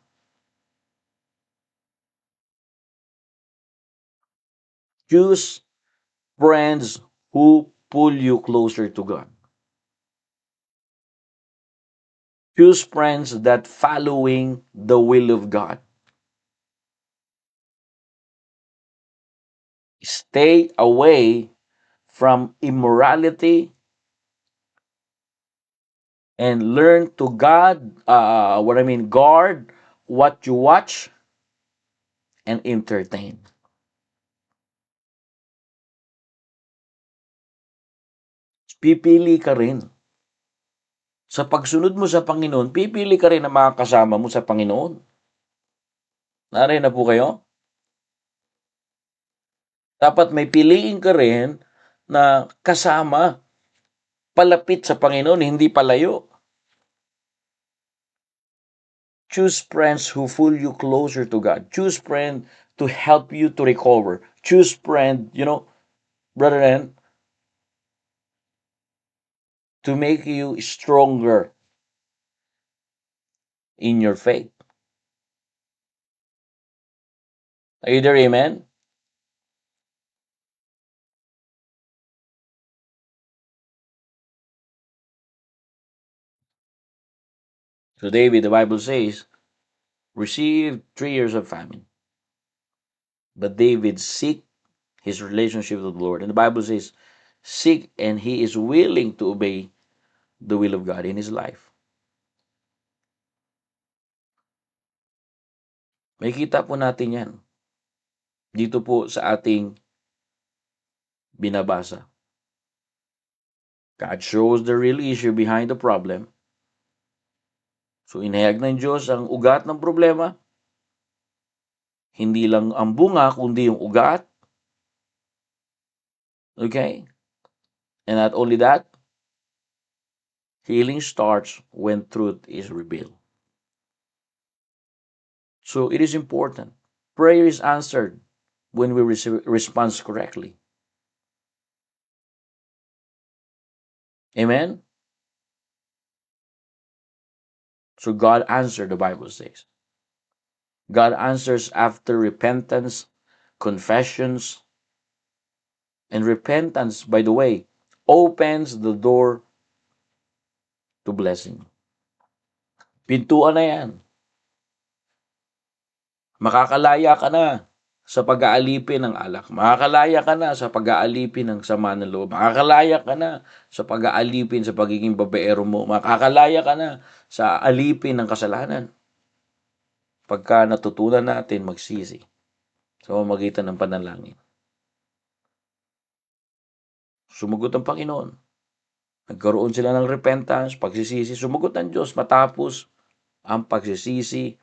Choose friends who pull you closer to God. Choose friends that following the will of God. Stay away from immorality and learn to guard what you watch and entertain. Pipili ka rin. Sa pagsunod mo sa Panginoon, pipili ka rin ng mga kasama mo sa Panginoon. Narin na po kayo? Dapat may piliin ka rin na kasama, palapit sa Panginoon, hindi palayo. Choose friends who pull you closer to God. Choose friends to help you to recover. Choose friends, brethren, to make you stronger in your faith. Are you there, amen? So David, the Bible says, received 3 years of famine. But David seek his relationship with the Lord. And the Bible says, seek and he is willing to obey the will of God in his life. May kita po natin yan. Dito po sa ating binabasa. God shows the real issue behind the problem. So inihayag ng Diyos ang ugat ng problema. Hindi lang ang bunga, kundi yung ugat. Okay? And not only that, healing starts when truth is revealed. So it is important. Prayer is answered when we respond correctly. Amen? So God answered, the Bible says. God answers after repentance, confessions, and repentance, by the way, opens the door to blessing. Pintuan na yan. Makakalaya ka na sa pag-aalipin ng alak. Makakalaya ka na sa pag-aalipin ng sama ng loob. Makakalaya ka na sa pag-aalipin sa pagiging babaero mo. Makakalaya ka na sa alipin ng kasalanan. Pagka natutunan natin magsisi sa pamamagitan ng panalangin. Sumagot ang Panginoon. Nagkaroon sila ng repentance, pagsisisi. Sumagot ang Diyos matapos ang pagsisisi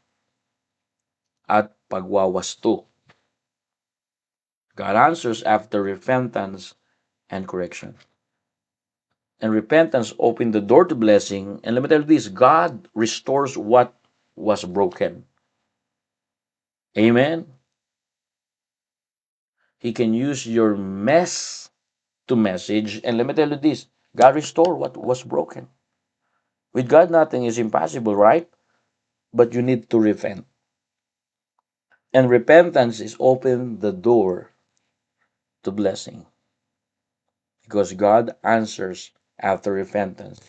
at pagwawasto. God answers after repentance and correction. And repentance opened the door to blessing. And let me tell you this, God restores what was broken. Amen? He can use your mess to message. And let me tell you this, God restore what was broken. With God, nothing is impossible, right? But you need to repent. And repentance is open the door to blessing. Because God answers after repentance.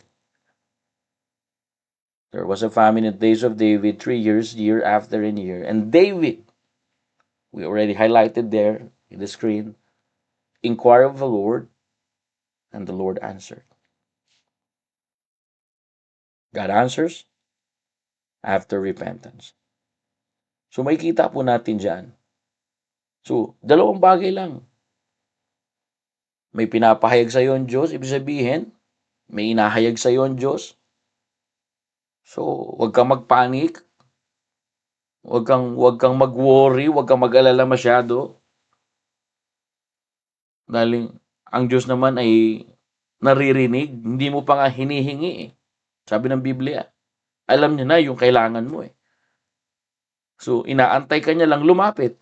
There was a famine in the days of David, 3 years, year after year. And David, we already highlighted there in the screen, inquired of the Lord, and the Lord answered. God answers after repentance. So makikita po natin dyan. So, dalawang bagay lang. May pinapahayag sa iyo ang Diyos, ibig sabihin, may inahayag sa iyo ang Diyos. So, huwag kang magpanik, huwag kang mag-worry, huwag kang mag-alala masyado. Dahil ang Diyos naman ay naririnig, hindi mo pa nga hinihingi eh. Sabi ng Biblia, alam niya na yung kailangan mo eh. So, inaantay ka niya lang lumapit.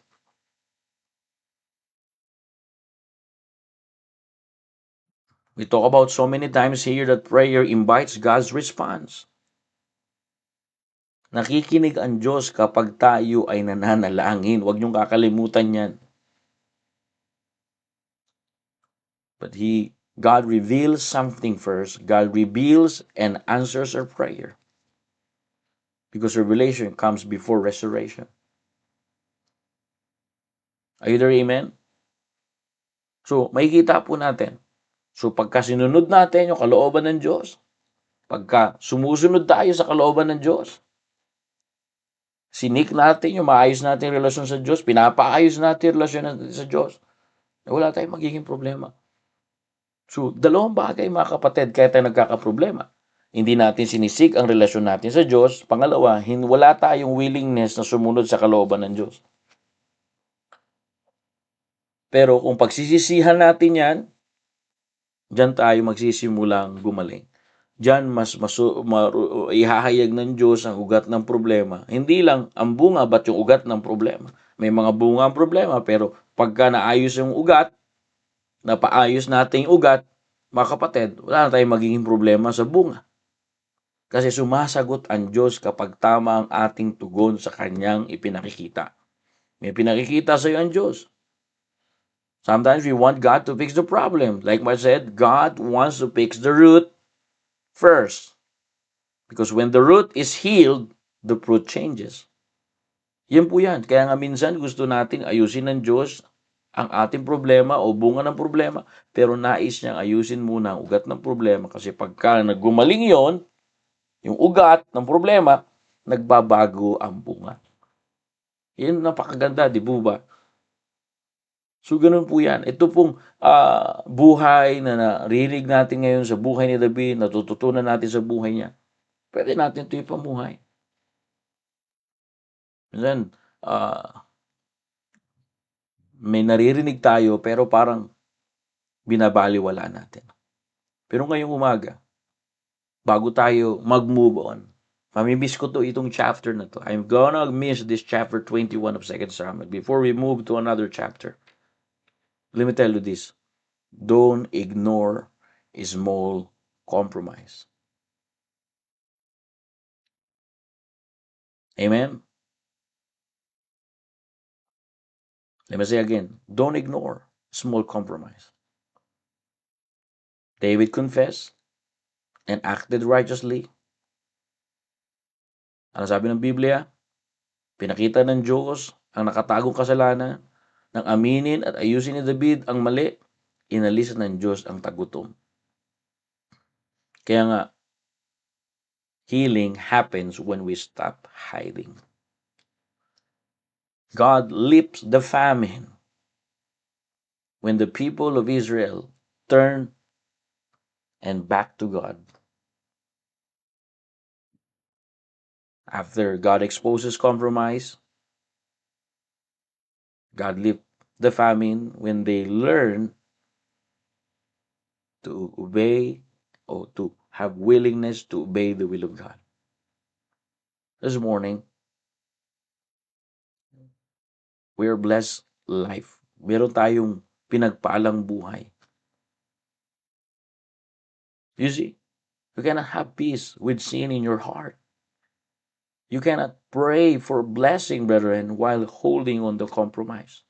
We talk about so many times here that prayer invites God's response. Nakikinig ang Diyos kapag tayo ay nananalangin. Huwag niyong kakalimutan yan. But God reveals something first. God reveals and answers our prayer. Because revelation comes before restoration. Are you there, amen? So, makikita po natin. So, pagka sinunod natin yung kalooban ng Diyos, pagka sumusunod tayo sa kalooban ng Diyos, sinik natin yung maayos natin relasyon sa Diyos, pinapaayos natin relasyon natin sa Diyos, wala tayong magiging problema. So, dalawang bagay mga kapatid, kaya tayo nagkakaproblema. Hindi natin sinisik ang relasyon natin sa Diyos. Pangalawa, wala tayong willingness na sumunod sa kalooban ng Diyos. Pero kung pagsisisihan natin yan, diyan tayo magsisimulang gumaling. Diyan ihahayag ng Diyos ang ugat ng problema. Hindi lang ang bunga, but yung ugat ng problema. May mga bunga ang problema, pero pagka naayos yung ugat, napaayos natin yung ugat, mga kapatid, wala na tayong magiging problema sa bunga. Kasi sumasagot ang Diyos kapag tama ang ating tugon sa Kanyang ipinakikita. May pinakikita sa iyo ang Diyos. Sometimes we want God to fix the problem. Like I said, God wants to fix the root first. Because when the root is healed, the fruit changes. Yan po yan. Kaya nga minsan gusto natin ayusin ng Diyos ang ating problema o bunga ng problema, pero nais niyang ayusin muna ang ugat ng problema kasi pagka naggumaling yon, yung ugat ng problema, nagbabago ang bunga. Yan napakaganda, di po ba? So, ganun po yan. Ito pong buhay na narinig natin ngayon sa buhay ni David, natututunan natin sa buhay niya. Pwede natin ito ipamuhay. Minsan, may naririnig tayo pero parang binabaliwala natin. Pero ngayong umaga, bago tayo mag-move on, mamimiss ko to itong chapter na to. I'm gonna miss this chapter 21 of 2 Samuel before we move to another chapter. Let me tell you this. Don't ignore a small compromise. Amen? Let me say again. Don't ignore small compromise. David confessed and acted righteously. Ano sabi ng Biblia? Pinakita ng Diyos ang nakatagong kasalanan, nang aminin at ayusin ni David ang mali, inalis ng Diyos ang tagutom. Kaya nga, healing happens when we stop hiding. God lifts the famine when the people of Israel turn and back to God. After God exposes compromise, God lift the famine when they learn to obey or to have willingness to obey the will of God. This morning, we are blessed life. Meron tayong pinagpalang buhay. You see, you cannot have peace with sin in your heart. You cannot pray for blessing, brethren, while holding on the compromise.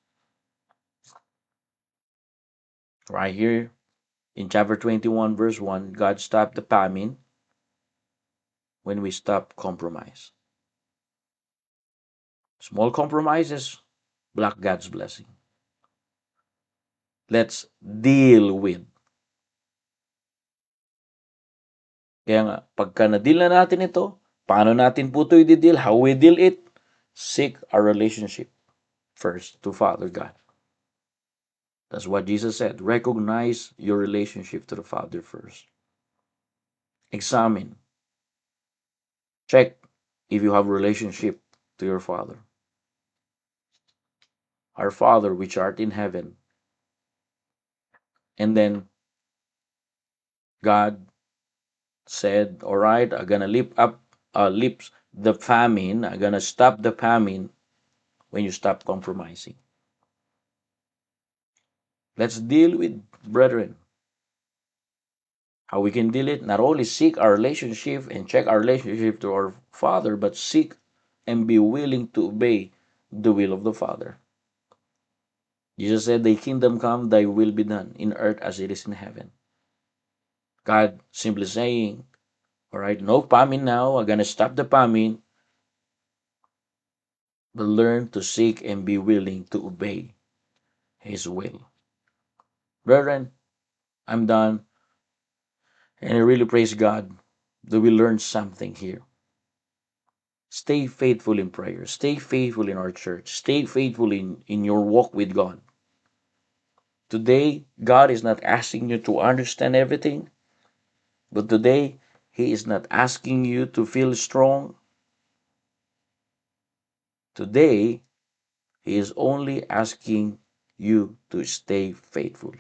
Right here in chapter 21, verse 1, God stopped the famine when we stop compromise. Small compromises block God's blessing. Let's deal with. Kaya nga, pagka na-deal na natin ito, paano natin po ito i-deal? How we deal it? Seek our relationship first to Father God. That's what Jesus said. Recognize your relationship to the Father first. Examine. Check if you have a relationship to your Father. Our Father which art in heaven. And then God said, all right, I'm gonna lift the famine. I'm gonna stop the famine when you stop compromising. Let's deal with, brethren, how we can deal it. Not only seek our relationship and check our relationship to our Father, but seek and be willing to obey the will of the Father. Jesus said, thy kingdom come, thy will be done in earth as it is in heaven. God simply saying, all right, no famine now. I'm going to stop the famine. But learn to seek and be willing to obey His will. Brethren, I'm done. And I really praise God that we learned something here. Stay faithful in prayer. Stay faithful in our church. Stay faithful in your walk with God. Today, God is not asking you to understand everything. But today, He is not asking you to feel strong. Today, He is only asking you to stay faithful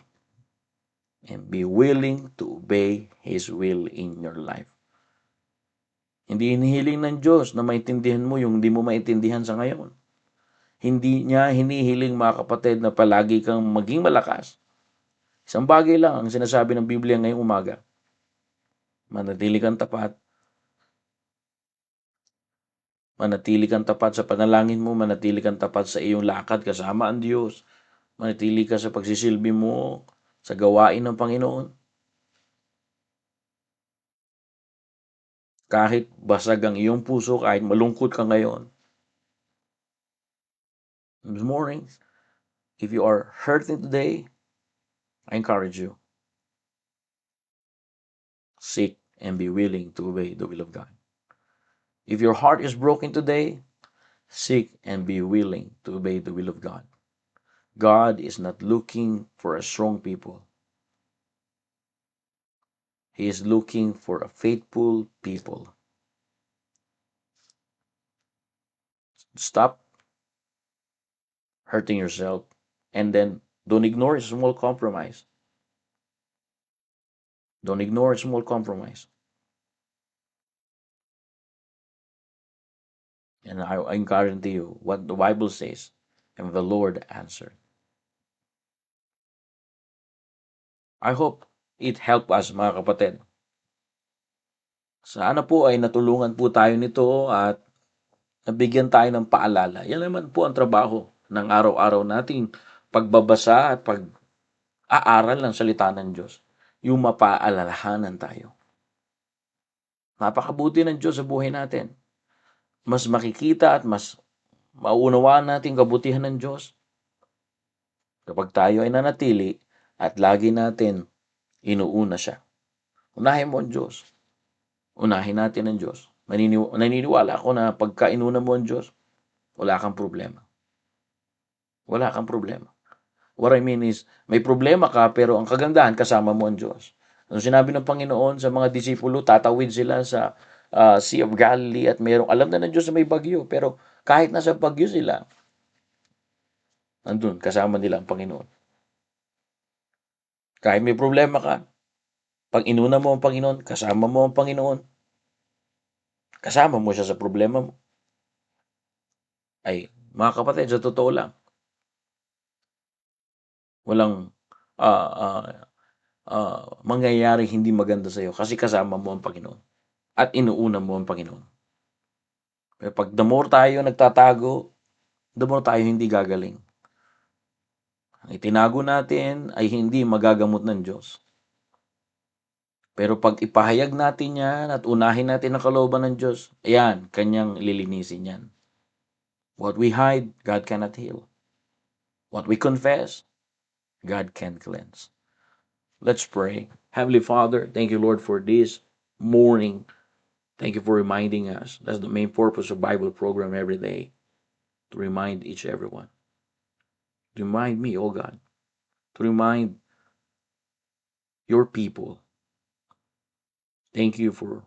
and be willing to obey His will in your life. Hindi hinihiling ng Diyos na maintindihan mo yung hindi mo maintindihan sa ngayon. Hindi niya hinihiling, mga kapatid, na palagi kang maging malakas. Isang bagay lang ang sinasabi ng Biblia ngayong umaga. Manatili kang tapat. Manatili kang tapat sa panalangin mo. Manatili kang tapat sa iyong lakad kasama ang Diyos. Manatili ka sa pagsisilbi mo sa gawain ng Panginoon. Kahit basag ang iyong puso, kahit malungkot ka ngayon. This morning, if you are hurting today, I encourage you. Seek and be willing to obey the will of God. If your heart is broken today, seek and be willing to obey the will of God. God is not looking for a strong people. He is looking for a faithful people. Stop hurting yourself and then don't ignore a small compromise. Don't ignore a small compromise. And I guarantee you what the Bible says, and the Lord answered. I hope it helped us, mga kapatid. Sana po ay natulungan po tayo nito at nabigyan tayo ng paalala. Yan naman po ang trabaho ng araw-araw nating pagbabasa at pag-aaral ng salita ng Diyos. Yung mapaalalahanan tayo. Napakabuti ng Diyos sa buhay natin. Mas makikita at mas mauunawaan natin kabutihan ng Diyos kapag tayo ay nanatili at lagi natin inuuna siya. Unahin mo ang Diyos. Unahin natin ang Diyos. Naniniwala ako na pagka inuna mo ang Diyos, wala kang problema. Wala kang problema. What I mean is, may problema ka pero ang kagandahan kasama mo ang Diyos. Nung sinabi ng Panginoon sa mga disipulo, tatawid sila sa Sea of Galilee at mayroong alam na ng Diyos na may bagyo. Pero kahit nasa bagyo sila, nandun, kasama nila ang Panginoon. Kahit may problema ka, pag inuna mo ang Panginoon, kasama mo ang Panginoon, kasama mo siya sa problema mo, ay, mga kapatid, sa totoo lang, walang ah, mangyayari hindi maganda sa iyo kasi kasama mo ang Panginoon at inuuna mo ang Panginoon. Pero pag the more tayo nagtatago, the more tayo hindi gagaling. Ang itinago natin ay hindi magagamot ng Diyos. Pero pag ipahayag natin yan at unahin natin ang kalooban ng Diyos, ayan, kanyang lilinisin yan. What we hide, God cannot heal. What we confess, God can cleanse. Let's pray. Heavenly Father, thank you, Lord, for this morning. Thank you for reminding us. That's the main purpose of Bible program every day. To remind each everyone. To remind me, oh God. To remind your people. Thank you for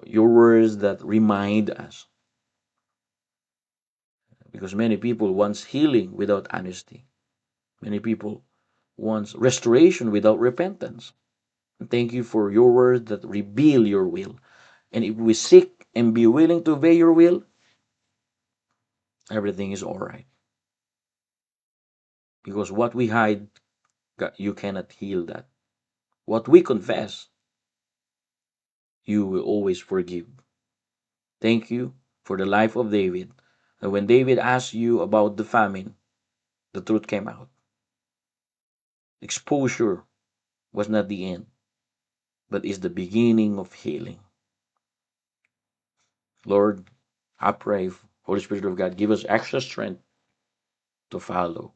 your words that remind us. Because many people want healing without honesty. Many people want restoration without repentance. And thank you for your words that reveal your will. And if we seek and be willing to obey your will, everything is all right. Because what we hide, God, you cannot heal that. What we confess, you will always forgive. Thank you for the life of David. And when David asked you about the famine, the truth came out. Exposure was not the end, but is the beginning of healing. Lord, I pray, Holy Spirit of God, give us extra strength to follow.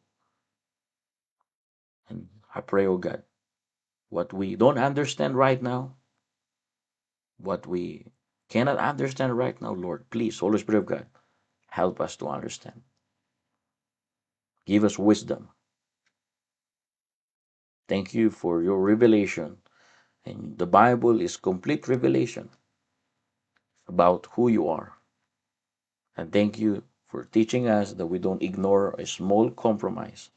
And I pray, oh God, what we don't understand right now, what we cannot understand right now, Lord, please, Holy Spirit of God, help us to understand. Give us wisdom. Thank you for your revelation. And the Bible is complete revelation about who you are. And thank you for teaching us that we don't ignore a small compromise.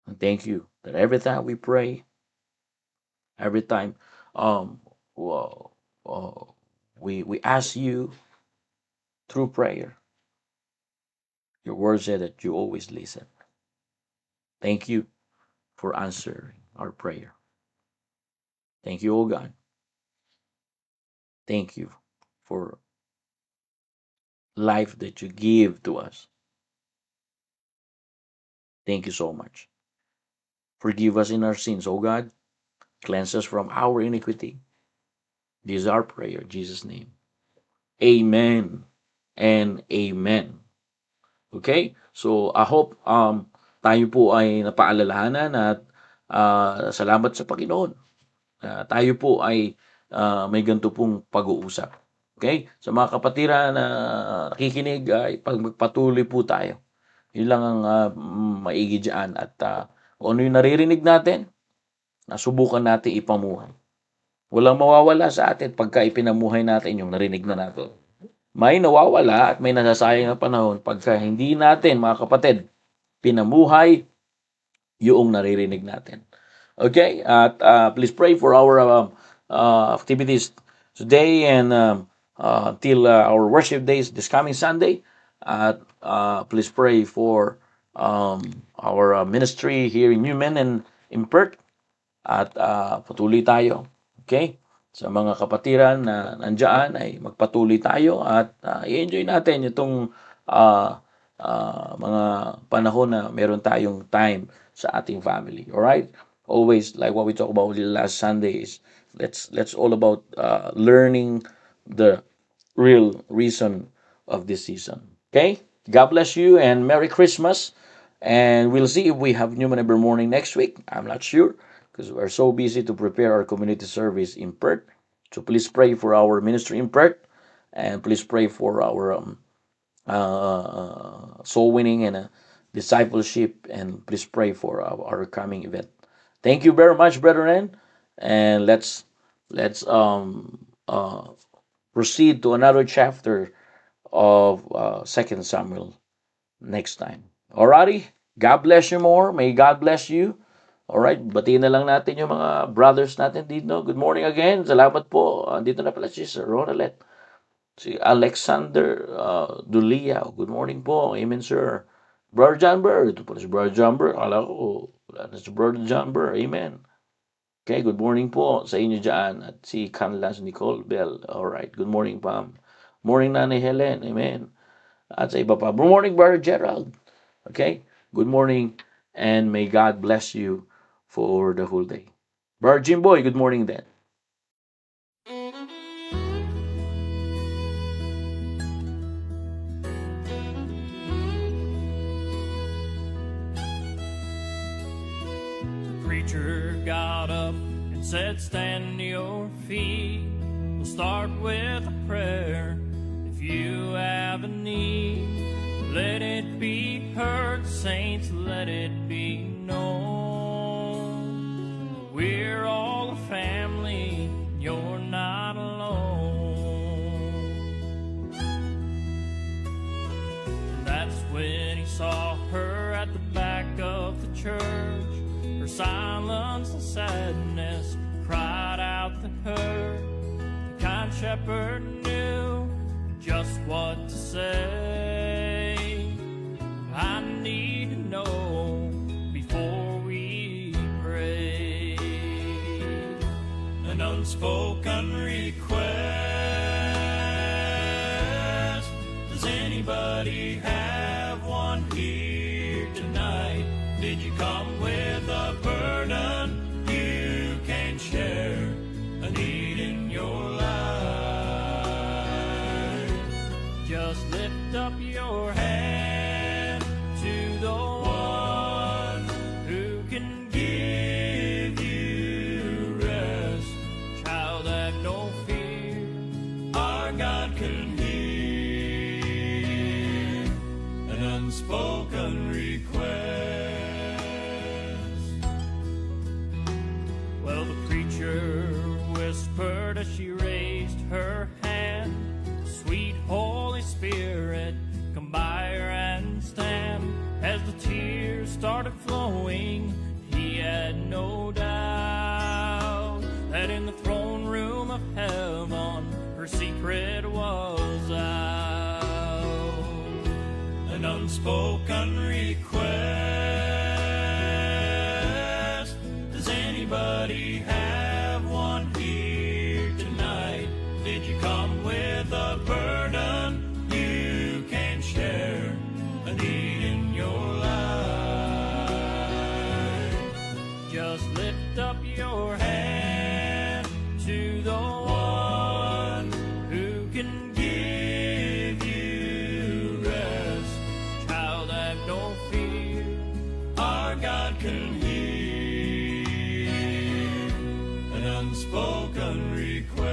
And thank you that every time we pray, every time um, well, we ask you through prayer, your word said that you always listen. Thank you for answering our prayer. Thank you, oh God. Thank you for life that you give to us. Thank you so much. Forgive us in our sins, O God. Cleanse us from our iniquity. This is our prayer, in Jesus' name. Amen and amen. Okay? So, I hope tayo po ay napaalalahanan at salamat sa Panginoon. Tayo po ay may ganito pong pag-uusap. Okay? Sa mga kapatiran na nakikinig, ay magpatuloy po tayo. Yun lang ang maigi dyan. At kung ano yung naririnig natin, nasubukan natin ipamuhay. Walang mawawala sa atin pagka ipinamuhay natin yung narinig na natin. May nawawala at may nasasayang na panahon pagka hindi natin, mga kapatid, pinamuhay yung naririnig natin. Okay? At please pray for our activities today and till our worship days this coming Sunday. At please pray for our ministry here in Newman and in Perth. At patuloy tayo. Okay? Sa mga kapatiran na nandiyan ay magpatuloy tayo at i-enjoy natin itong mga panahon na meron tayong time sa ating family. Alright? Always, like what we talked about last Sunday, is let's all about learning the real reason of this season. Okay? God bless you and Merry Christmas. And we'll see if we have Newman every morning next week. I'm not sure because we're so busy to prepare our community service in Perth. So please pray for our ministry in Perth. And please pray for our soul winning and discipleship. And please pray for our coming event. Thank you very much, brethren. and let's proceed to another chapter of Second Samuel next time. Alrighty, God bless you more. May God bless you. Alright, batiin na lang natin yung mga brothers natin dito. Good morning again. Salamat po. Dito na pala si Sir Ronalet. Si Alexander Dulia. Good morning po. Amen, sir. Brother John Burr. Ito pala si Brother John Burr. Akala ko, wala na si Brother John Burr. Amen. Okay, good morning po sa inyo dyan. At si Canlas Nicole Bell. Alright, good morning, Pam. Morning, Nanay Helen. Amen. At sa iba pa. Good morning, Brother Gerald. Okay, good morning. And may God bless you for the whole day. Brother Jimboy, good morning then. The preacher got up and said, "Stand to your feet. We'll start with a prayer. If you have a need, let it be heard, saints, let it be known. We're all a family, you're not alone." And that's when he saw her at the back of the church. Her silence and sadness cried out to her. The kind shepherd knew just what to say. "I need to know before we pray." An unspoken request. Does anybody have one here tonight? Did you come with a burden you can share? A need in your life? Just lift up your hand to the one who can give you rest. Child, have no fear, our God can hear an unspoken request. Well, the preacher whispered as she raised her hand, "Sweet Holy Spirit, come by her and stand." As the tears started flowing, he had no doubt that in the throne room of heaven, her secret was out. An unspoken request. Does anybody have one here tonight? Did you come with a burden you can share? A need in your life? Just lift up your hand to the one who can give you rest. Child, have no fear, our God can hear an unspoken request.